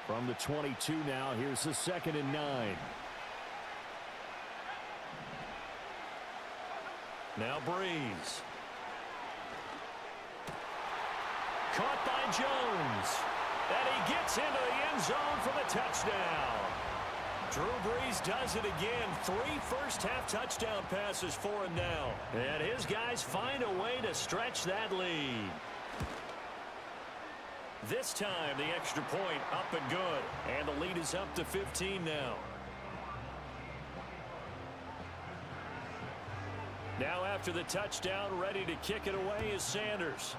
From the 22 now, here's the 2nd and 9. Now Breeze. Caught by Jones. And he gets into the end zone for the touchdown. Drew Brees does it again. 3 first-half touchdown passes for him now. And his guys find a way to stretch that lead. This time, the extra point up and good. And the lead is up to 15 now. Now after the touchdown, ready to kick it away is Sanders.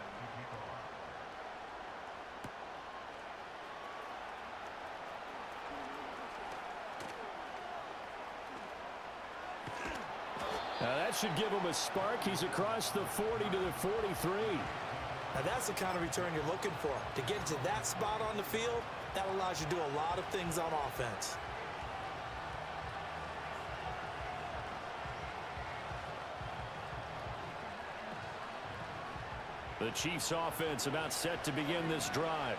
Now that should give him a spark. He's across the 40 to the 43. Now that's the kind of return you're looking for. To get to that spot on the field, that allows you to do a lot of things on offense. The Chiefs offense about set to begin this drive.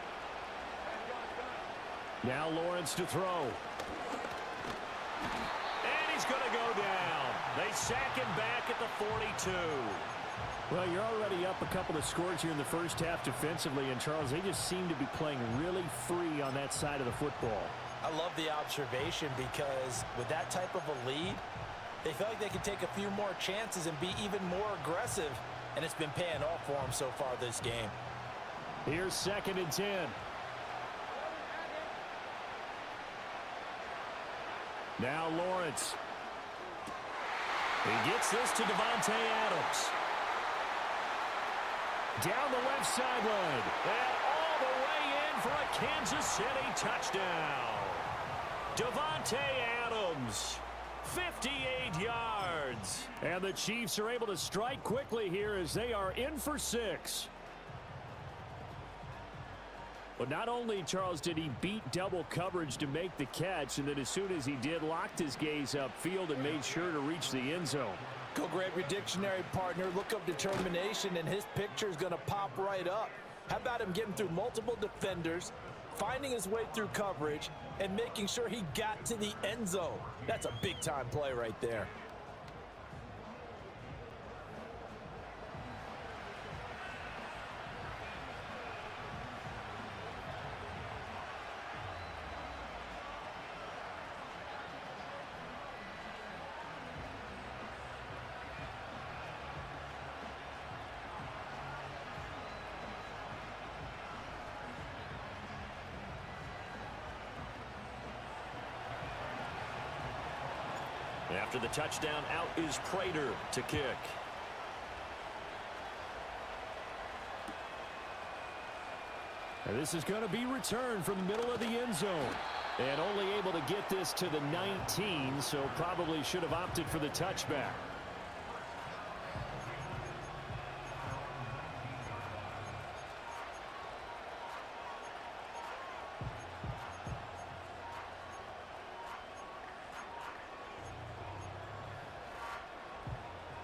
Now Lawrence to throw. And he's going to go down. They sack him back at the 42. Well, you're already up a couple of scores here in the first half defensively, and Charles, they just seem to be playing really free on that side of the football. I love the observation because with that type of a lead, they feel like they can take a few more chances and be even more aggressive, and it's been paying off for them so far this game. Here's 2nd and 10. Now Lawrence. He gets this to Devontae Adams. Down the left sideline. And all the way in for a Kansas City touchdown. Devontae Adams. 58 yards. And the Chiefs are able to strike quickly here as they are in for 6. But not only, Charles, did he beat double coverage to make the catch, and then as soon as he did, locked his gaze upfield and made sure to reach the end zone. Go grab your dictionary, partner. Look up determination, and his picture is going to pop right up. How about him getting through multiple defenders, finding his way through coverage, and making sure he got to the end zone? That's a big-time play right there. After the touchdown, out is Prater to kick. And this is going to be returned from the middle of the end zone. And only able to get this to the 19, so probably should have opted for the touchback.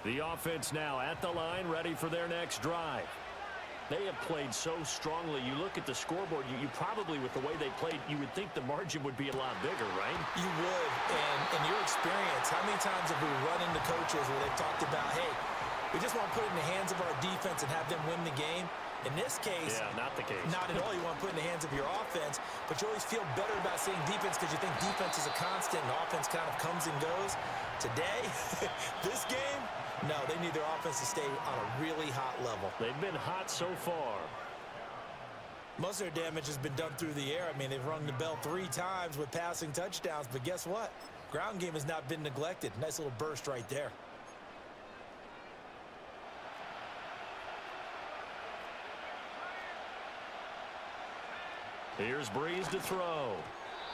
The offense now at the line, ready for their next drive. They have played so strongly. You look at the scoreboard, you probably, with the way they played, you would think the margin would be a lot bigger, right? You would, and in your experience, how many times have we run into coaches where they've talked about, hey, we just want to put it in the hands of our defense and have them win the game? In this case, yeah, not the case. Not at all. You want to put it in the hands of your offense, but you always feel better about saying defense because you think defense is a constant and offense kind of comes and goes. Today, this game, no, they need their offense to stay on a really hot level. They've been hot so far. Most of their damage has been done through the air. I mean, they've rung the bell 3 times with passing touchdowns, but guess what? Ground game has not been neglected. Nice little burst right there. Here's Breeze to throw.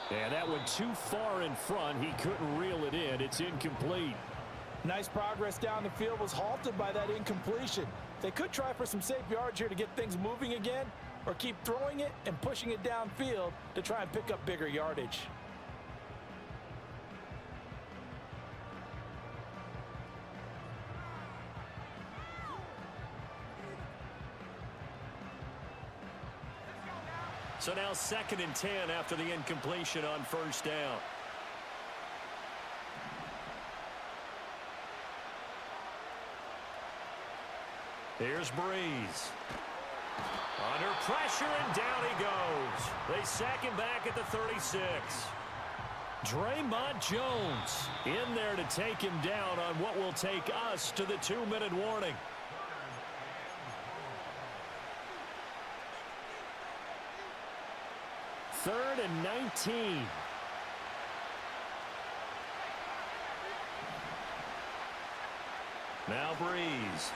And that went too far in front. He couldn't reel it in. It's incomplete. Nice progress down the field was halted by that incompletion. They could try for some safe yards here to get things moving again, or keep throwing it and pushing it downfield to try and pick up bigger yardage. So now 2nd and 10 after the incompletion on first down. Here's Breeze. Under pressure, and down he goes. They sack him back at the 36. Draymond Jones in there to take him down on what will take us to the 2-minute warning. Third and 19. Now Breeze.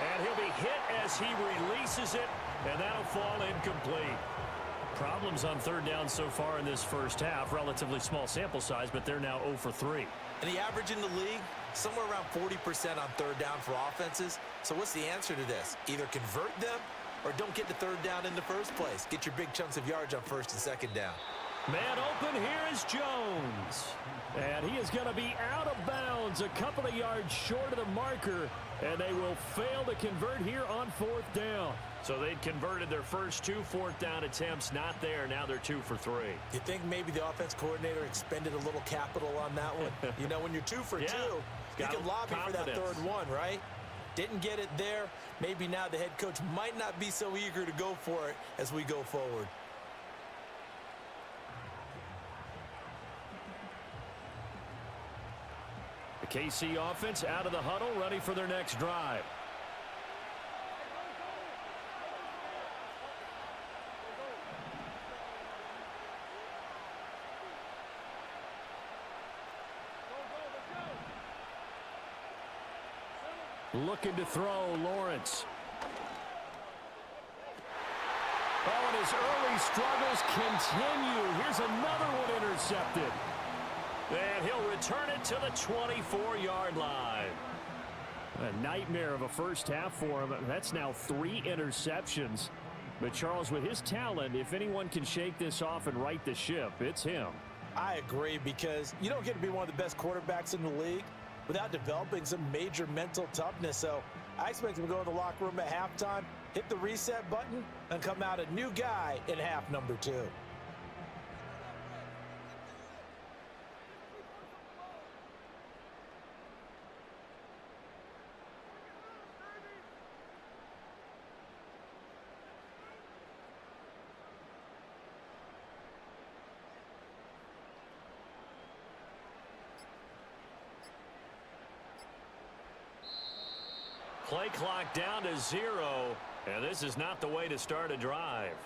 And he'll be hit as he releases it, and that'll fall incomplete. Problems on 3rd down so far in this first half. Relatively small sample size, but they're now 0 for 3. And the average in the league, somewhere around 40% on 3rd down for offenses. So what's the answer to this? Either convert them or don't get to 3rd down in the first place. Get your big chunks of yards on 1st and 2nd down. Man open, here is Jones. And he is going to be out of bounds, a couple of yards short of the marker, and they will fail to convert here on 4th down. So they'd converted their first 2 4th down attempts, not there. Now they're 2 for 3. You think maybe the offense coordinator expended a little capital on that one? You know, when you're 2 for 2, you can lobby for that 3rd one, right? Didn't get it there. Maybe now the head coach might not be so eager to go for it as we go forward. The KC offense out of the huddle, ready for their next drive. Looking to throw, Lawrence. Oh, and his early struggles continue. Here's another one intercepted. And he'll return it to the 24-yard line. A nightmare of a first half for him. That's now 3 interceptions. But Charles, with his talent, if anyone can shake this off and right the ship, it's him. I agree, because you don't get to be one of the best quarterbacks in the league without developing some major mental toughness. So I expect him to go in the locker room at halftime, hit the reset button, and come out a new guy in half number 2. Play clock down to 0, and this is not the way to start a drive.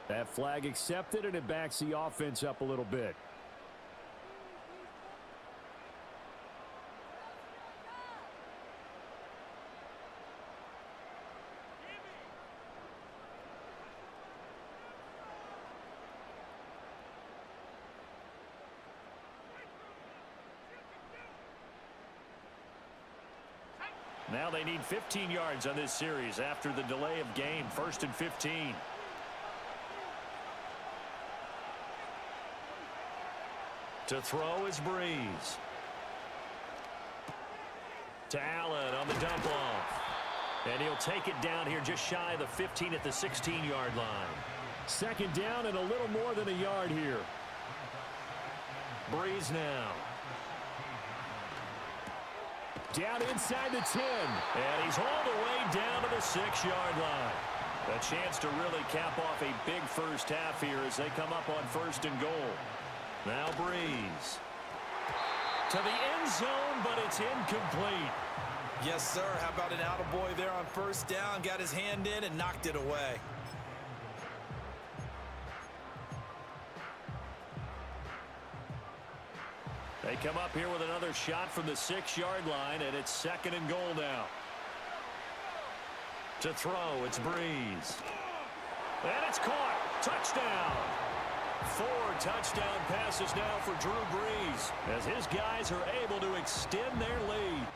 That flag accepted, and it backs the offense up a little bit. Now they need 15 yards on this series after the delay of game. 1st and 15. To throw is Breeze. To Allen on the dump off. And he'll take it down here just shy of the 15 at the 16-yard line. 2nd down and a little more than a yard here. Breeze now. Down inside the 10. And he's hauled away down to the 6-yard line. A chance to really cap off a big first half here as they come up on 1st and goal. Now Breeze. To the end zone, but it's incomplete. Yes, sir. How about an attaboy there on 1st down? Got his hand in and knocked it away. They come up here with another shot from the 6-yard line, and it's 2nd and goal now. To throw, it's Breeze. And it's caught. Touchdown. 4 touchdown passes now for Drew Brees as his guys are able to extend their lead.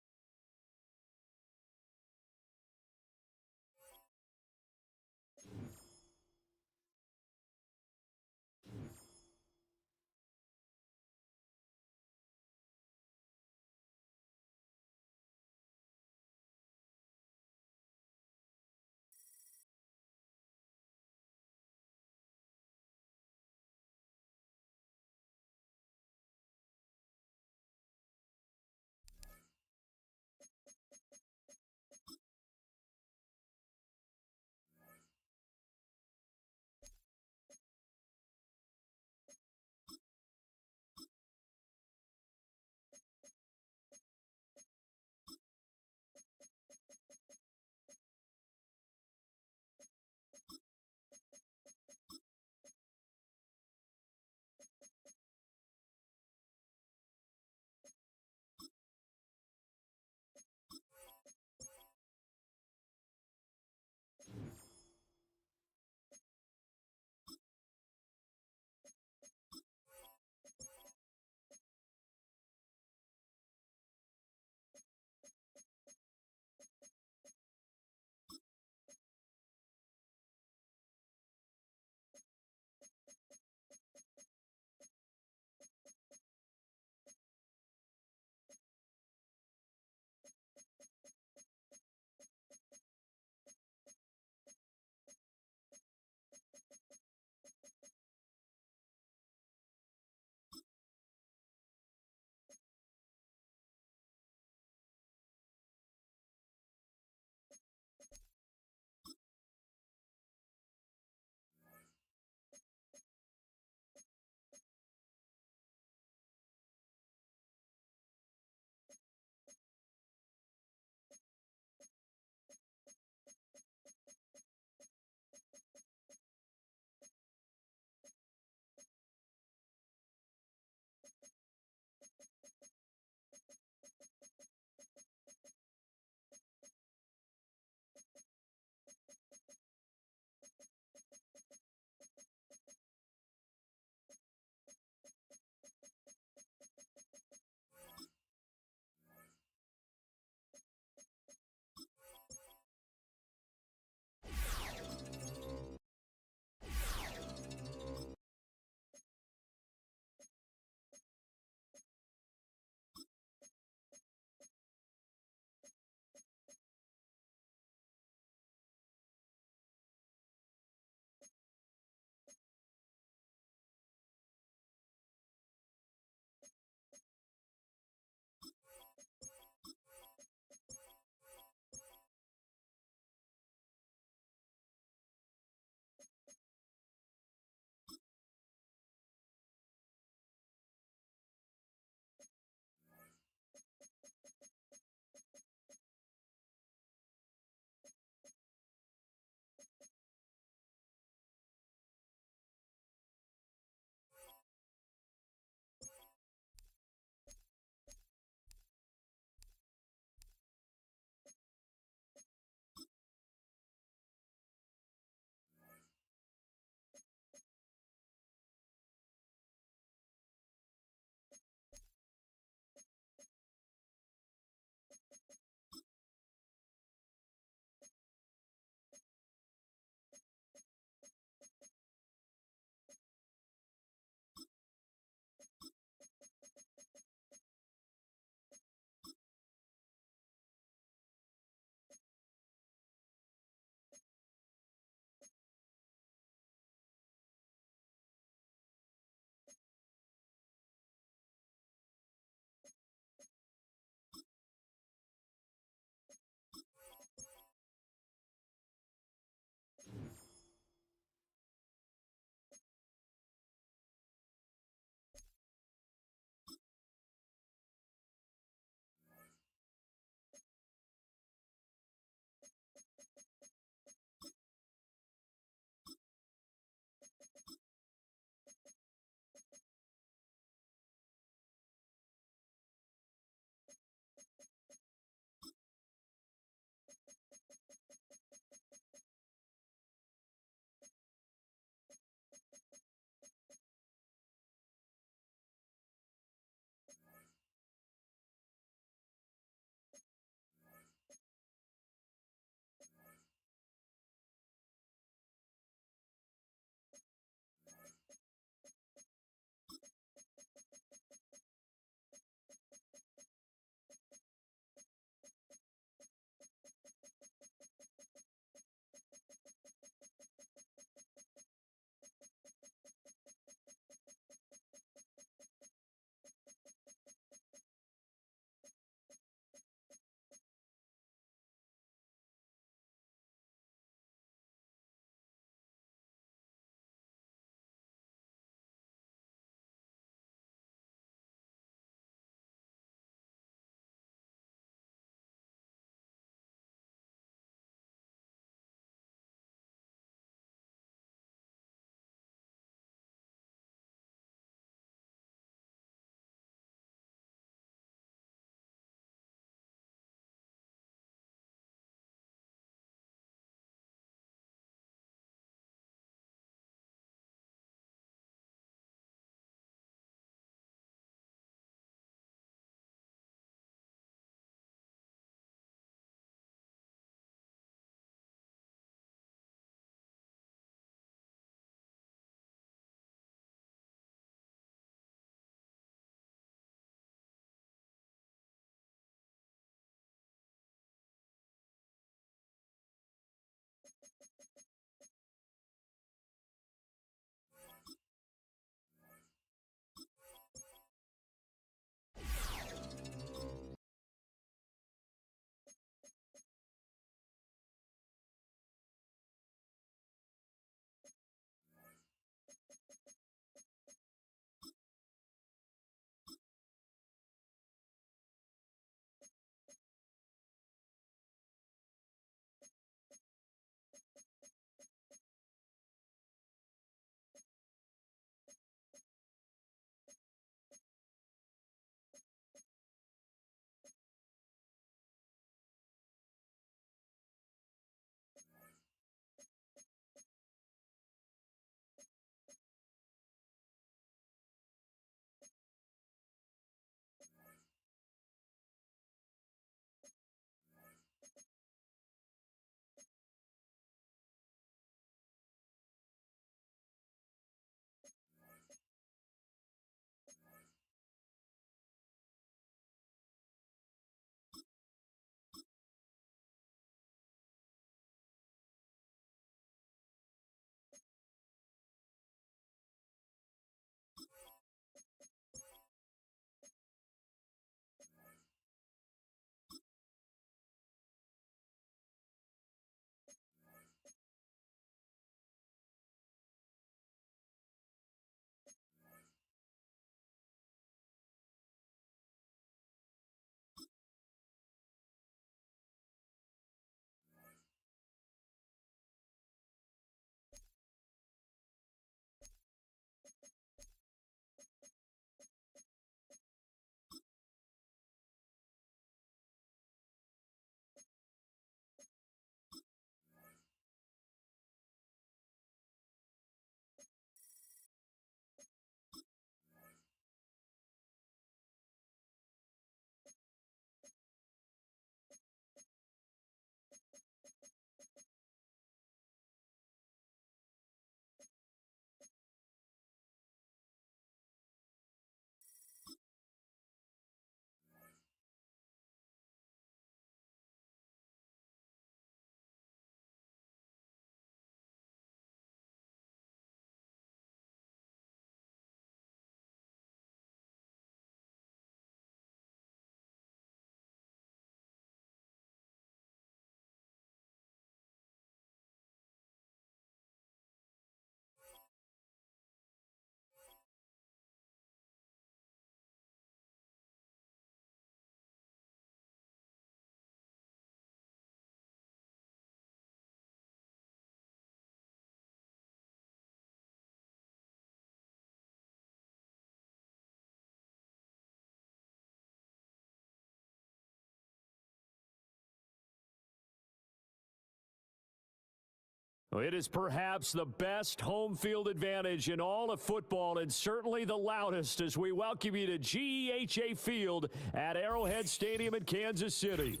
Well, it is perhaps the best home field advantage in all of football and certainly the loudest as we welcome you to GEHA Field at Arrowhead Stadium in Kansas City.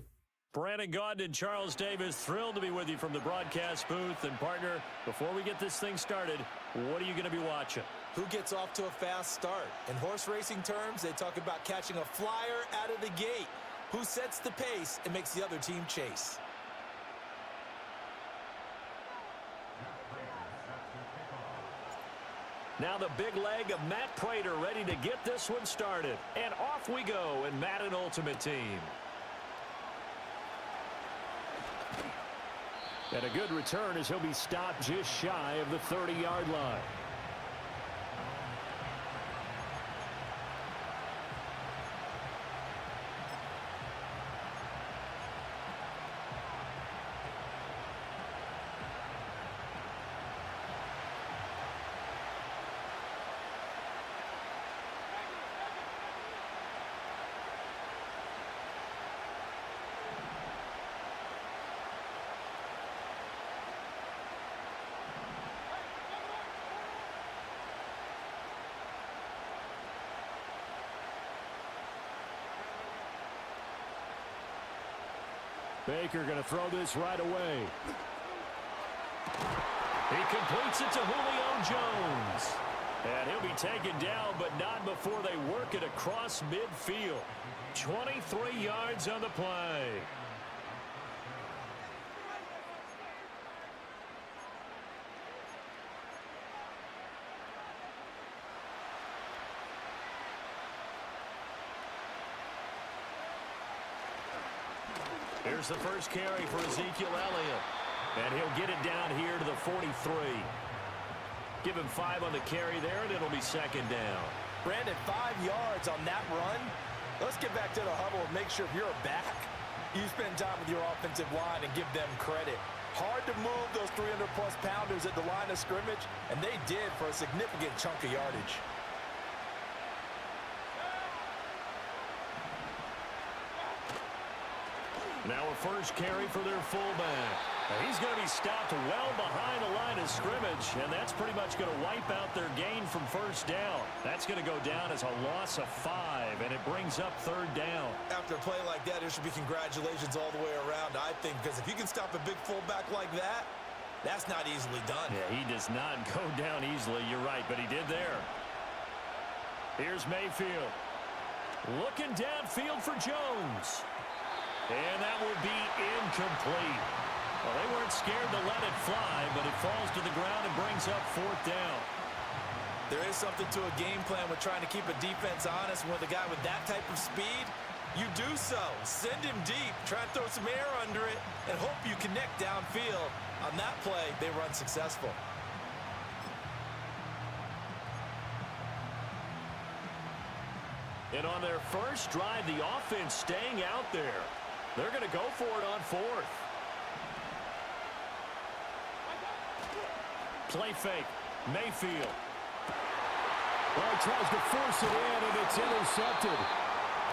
Brandon Gaudin and Charles Davis, thrilled to be with you from the broadcast booth. And, partner, before we get this thing started, what are you going to be watching? Who gets off to a fast start? In horse racing terms, they talk about catching a flyer out of the gate. Who sets the pace and makes the other team chase? Now the big leg of Matt Prater ready to get this one started. And off we go in Madden Ultimate Team. And a good return as he'll be stopped just shy of the 30-yard line. Baker going to throw this right away. He completes it to Julio Jones. And he'll be taken down, but not before they work it across midfield. 23 yards on the play. Here's the first carry for Ezekiel Elliott. And he'll get it down here to the 43. Give him 5 on the carry there, and it'll be second down. Brandon, 5 yards on that run. Let's get back to the huddle and make sure if you're a back, you spend time with your offensive line and give them credit. Hard to move those 300-plus pounders at the line of scrimmage, and they did for a significant chunk of yardage. Now a first carry for their fullback. He's going to be stopped well behind the line of scrimmage, and that's pretty much going to wipe out their gain from first down. That's going to go down as a loss of 5, and it brings up third down. After a play like that, there should be congratulations all the way around, I think, because if you can stop a big fullback like that, that's not easily done. Yeah, he does not go down easily. You're right, but he did there. Here's Mayfield. Looking downfield for Jones. And that will be incomplete. Well, they weren't scared to let it fly, but it falls to the ground and brings up fourth down. There is something to a game plan with trying to keep a defense honest. With a guy with that type of speed, you do so. Send him deep, try and throw some air under it, and hope you connect downfield. On that play, they were unsuccessful. And on their first drive, the offense staying out there. They're going to go for it on fourth. Play fake. Mayfield. Well, he tries to force it in, and it's intercepted.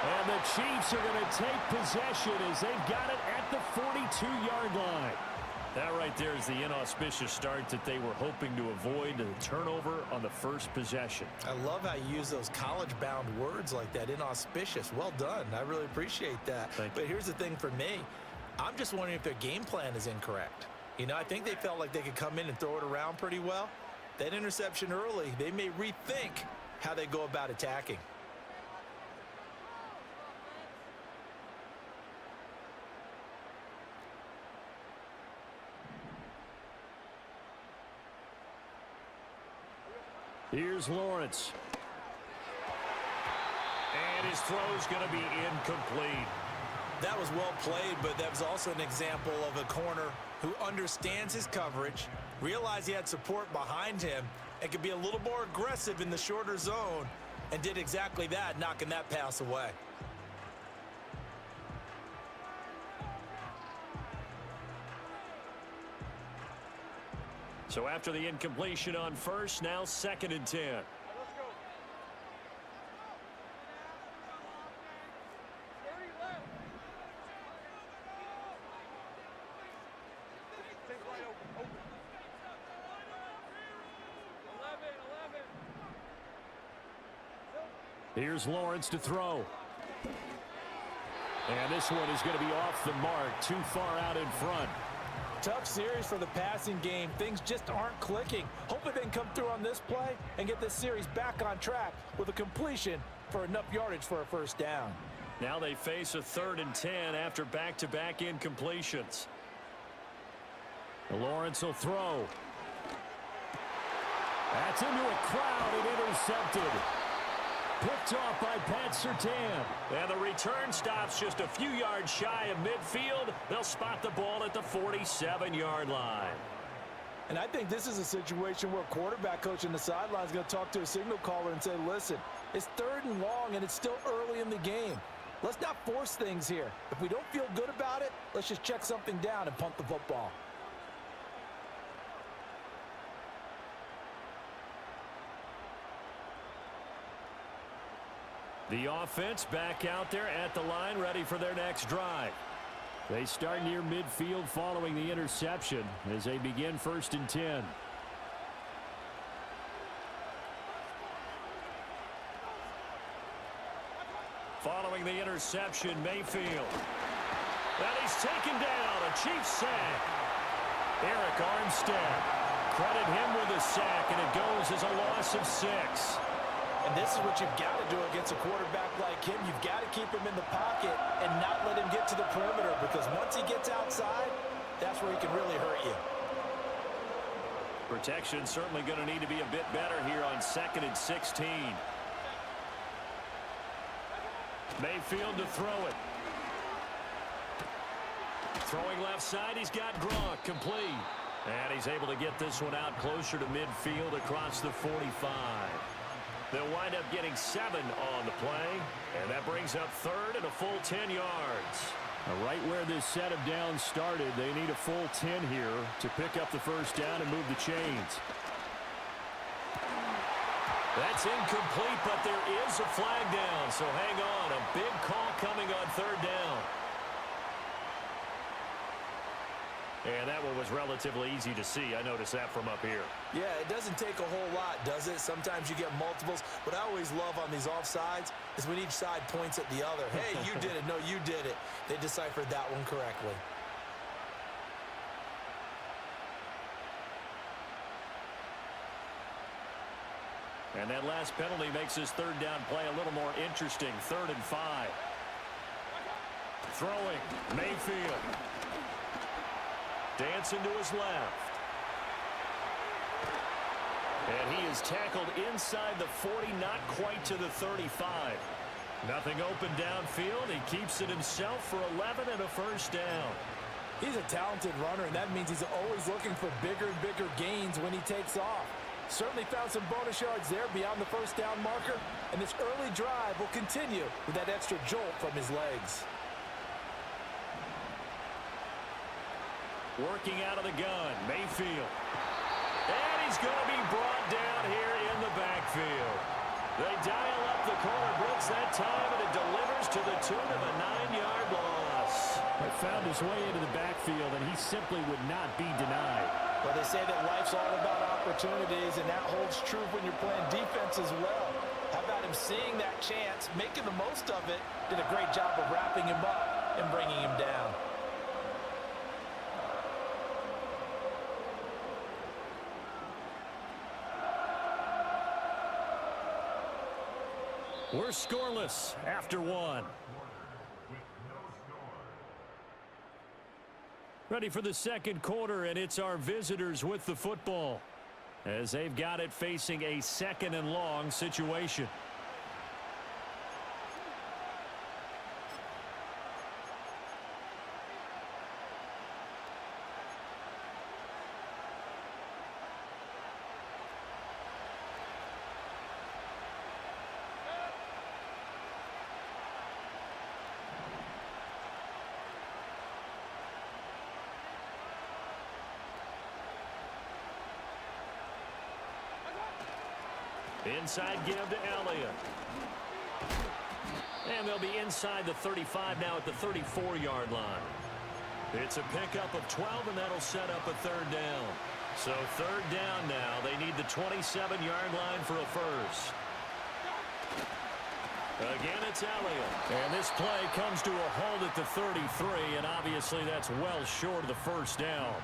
And the Chiefs are going to take possession as they've got it at the 42-yard line. That right there is the inauspicious start that they were hoping to avoid, the turnover on the first possession. I love how you use those college-bound words like that, inauspicious. Well done. I really appreciate that. But here's the thing for me. I'm just wondering if their game plan is incorrect. You know, I think they felt like they could come in and throw it around pretty well. That interception early, they may rethink how they go about attacking. Here's Lawrence. And his throw's going to be incomplete. That was well played, but that was also an example of a corner who understands his coverage, realized he had support behind him, and could be a little more aggressive in the shorter zone, and did exactly that, knocking that pass away. So after the incompletion on first, now 2nd and 10. Here's Lawrence to throw. And this one is going to be off the mark, too far out in front. Tough series for the passing game. Things just aren't clicking. Hopefully they can come through on this play and get this series back on track with a completion for enough yardage for a first down. Now they face a 3rd and 10 after back-to-back incompletions. Lawrence will throw. That's into a crowd and intercepted. Picked off by Pat Surtain. And the return stops just a few yards shy of midfield. They'll spot the ball at the 47-yard line. And I think this is a situation where quarterback coach on the sideline is going to talk to a signal caller and say, listen, it's 3rd and long and it's still early in the game. Let's not force things here. If we don't feel good about it, let's just check something down and punt the football. The offense back out there at the line, ready for their next drive. They start near midfield following the interception as they begin 1st and 10. Following the interception, Mayfield. And he's taken down, a Chiefs sack. Eric Armstead. Credit him with a sack, and it goes as a loss of 6. And this is what you've got to do against a quarterback like him. You've got to keep him in the pocket and not let him get to the perimeter, because once he gets outside, that's where he can really hurt you. Protection certainly going to need to be a bit better here on 2nd and 16. Mayfield to throw it. Throwing left side, he's got Gronk complete. And he's able to get this one out closer to midfield across the 45. They'll wind up getting 7 on the play, and that brings up 3rd and a full 10 yards. Right where this set of downs started, they need a full 10 here to pick up the first down and move the chains. That's incomplete, but there is a flag down, so hang on. A big call coming on 3rd down. And that one was relatively easy to see. I noticed that from up here. Yeah, it doesn't take a whole lot, does it? Sometimes you get multiples. What I always love on these offsides is when each side points at the other. Hey, you did it. No, you did it. They deciphered that one correctly. And that last penalty makes his 3rd down play a little more interesting. 3rd and 5. Throwing. Mayfield. Dancing to his left. And he is tackled inside the 40, not quite to the 35. Nothing open downfield. He keeps it himself for 11 and a first down. He's a talented runner, and that means he's always looking for bigger and bigger gains when he takes off. Certainly found some bonus yards there beyond the first down marker, and this early drive will continue with that extra jolt from his legs. Working out of the gun, Mayfield. And he's going to be brought down here in the backfield. They dial up the corner blitz that time, and it delivers to the tune of a 9-yard loss. He found his way into the backfield, and he simply would not be denied. Well, they say that life's all about opportunities, and that holds true when you're playing defense as well. How about him seeing that chance, making the most of it, did a great job of wrapping him up and bringing him down. We're scoreless after 1. Ready for the second quarter, and it's our visitors with the football as they've got it facing a 2nd and long situation. Inside give to Elliott. And they'll be inside the 35 now at the 34-yard line. It's a pickup of 12, and that'll set up a 3rd down. So 3rd down now. They need the 27-yard line for a first. Again, it's Elliott. And this play comes to a halt at the 33, and obviously that's well short of the first down.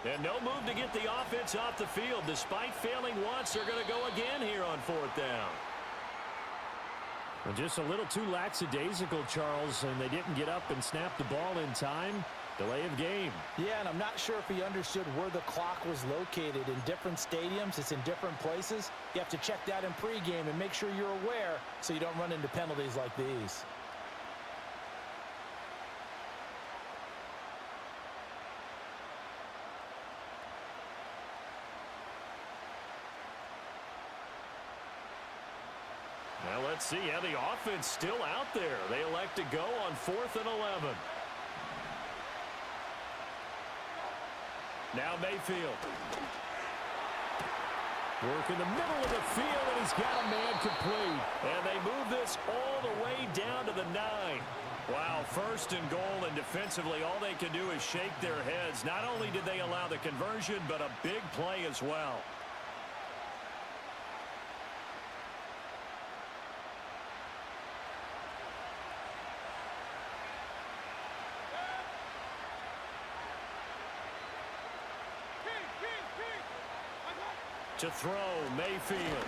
And no move to get the offense off the field. Despite failing once, they're going to go again here on fourth down. Well, just a little too lackadaisical, Charles, and they didn't get up and snap the ball in time. Delay of game. Yeah, and I'm not sure if he understood where the clock was located. In different stadiums, it's in different places. You have to check that in pregame and make sure you're aware so you don't run into penalties like these. Now let's see how the offense still out there. They elect to go on 4th and 11. Now Mayfield. Work in the middle of the field, and he's got a man complete. And they move this all the way down to the 9. Wow, 1st and goal, and defensively all they can do is shake their heads. Not only did they allow the conversion, but a big play as well. To throw, Mayfield.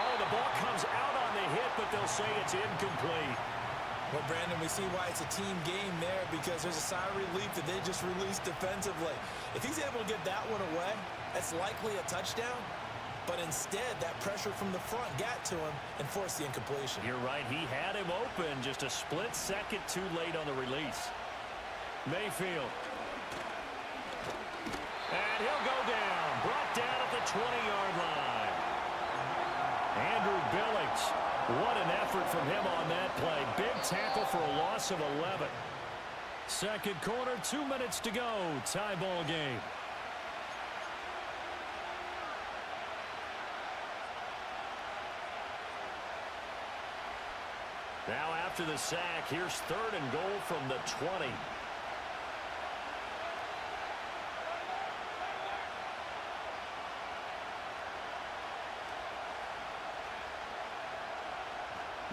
Oh, the ball comes out on the hit, but they'll say it's incomplete. Well, Brandon, we see why it's a team game there, because there's a sigh of relief that they just released defensively. If he's able to get that one away, that's likely a touchdown. But instead, that pressure from the front got to him and forced the incompletion. You're right. He had him open, just a split second too late on the release. Mayfield. And he'll go down. Brought down at the 20-yard line. Andrew Billings. What an effort from him on that play. Big tackle for a loss of 11. Second quarter, 2 minutes to go. Tie ball game. Now after the sack, here's 3rd and goal from the 20.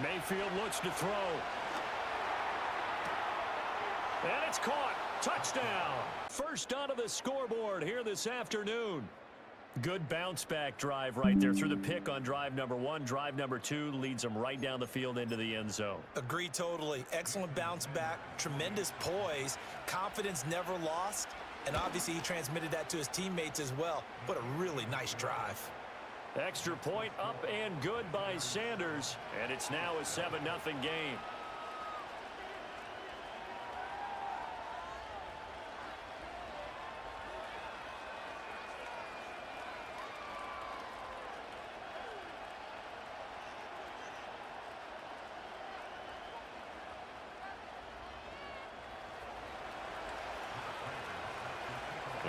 Mayfield looks to throw. And it's caught. Touchdown. First onto the scoreboard here this afternoon. Good bounce-back drive right there through the pick on drive number 1. Drive number 2 leads them right down the field into the end zone. Agree totally. Excellent bounce back. Tremendous poise. Confidence never lost. And obviously he transmitted that to his teammates as well. What a really nice drive. Extra point up and good by Sanders. And it's now a 7-0 game.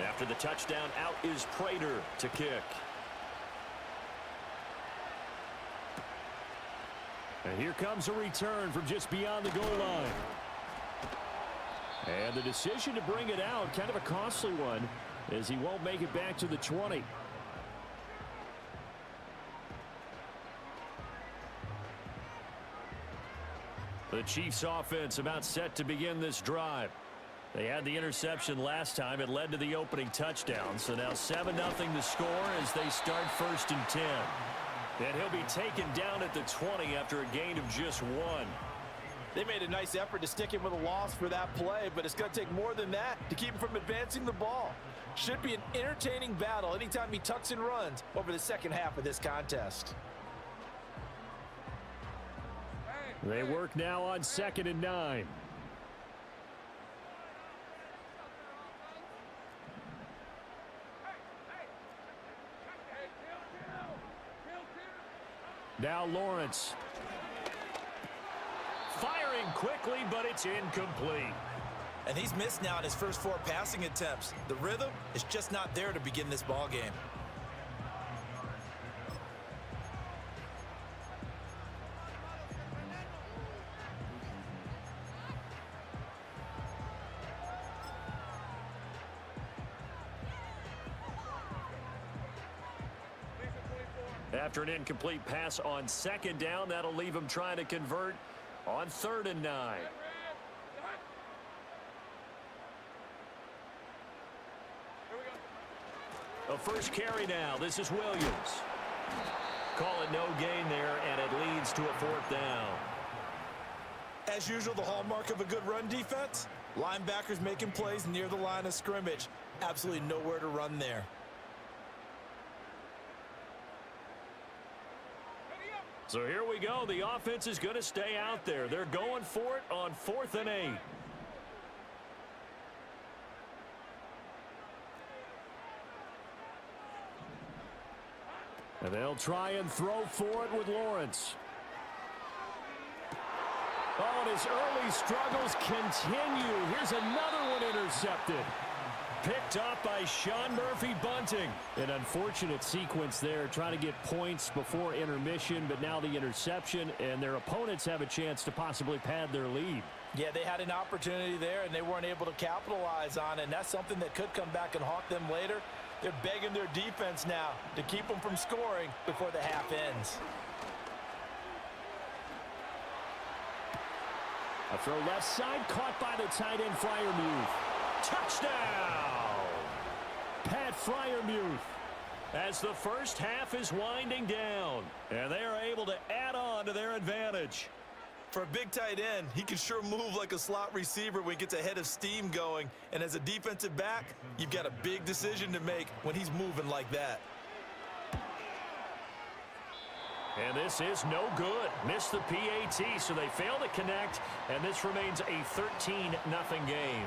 After the touchdown, out is Prater to kick. And here comes a return from just beyond the goal line. And the decision to bring it out, kind of a costly one, as he won't make it back to the 20. The Chiefs offense about set to begin this drive. They had the interception last time. It led to the opening touchdown. So now 7-0 the score as they start 1st and 10. And he'll be taken down at the 20 after a gain of just 1. They made a nice effort to stick him with a loss for that play, but it's going to take more than that to keep him from advancing the ball. Should be an entertaining battle anytime he tucks and runs over the second half of this contest. They work now on 2nd and 9. Now Lawrence. Firing quickly, but it's incomplete. And he's missed now in his first 4 passing attempts. The rhythm is just not there to begin this ball game. After an incomplete pass on second down, that'll leave him trying to convert on 3rd and 9. A first carry now. This is Williams. Call it no gain there, and it leads to a 4th down. As usual, the hallmark of a good run defense, linebackers making plays near the line of scrimmage. Absolutely nowhere to run there. So here we go. The offense is going to stay out there. They're going for it on 4th and 8. And they'll try and throw for it with Lawrence. Oh, and his early struggles continue. Here's another one intercepted. Picked up by Sean Murphy-Bunting. An unfortunate sequence there, trying to get points before intermission, but now the interception, and their opponents have a chance to possibly pad their lead. Yeah, they had an opportunity there, and they weren't able to capitalize on it, and that's something that could come back and haunt them later. They're begging their defense now to keep them from scoring before the half ends. A throw left side, caught by the tight end Freiermuth. Touchdown! Pat Freiermuth. As the first half is winding down, and they are able to add on to their advantage. For a big tight end, he can sure move like a slot receiver when he gets a head of steam going. And as a defensive back, you've got a big decision to make when he's moving like that. And this is no good. Missed the PAT, so they fail to connect, and this remains a 13-0 game.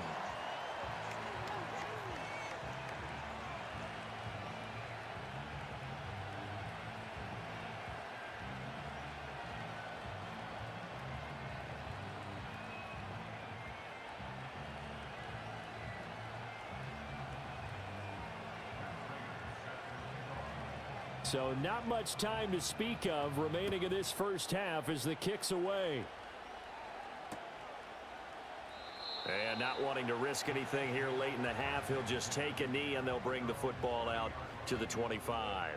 So not much time to speak of remaining in this first half as the kick's away. And not wanting to risk anything here late in the half, he'll just take a knee and they'll bring the football out to the 25.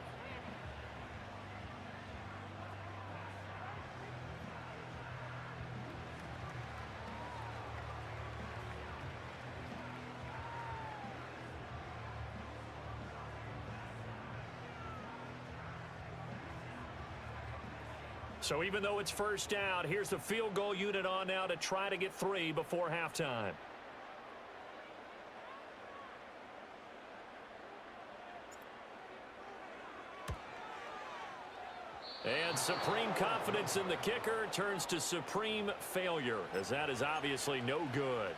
So even though it's first down, here's the field goal unit on now to try to get 3 before halftime. And supreme confidence in the kicker turns to supreme failure, as that is obviously no good.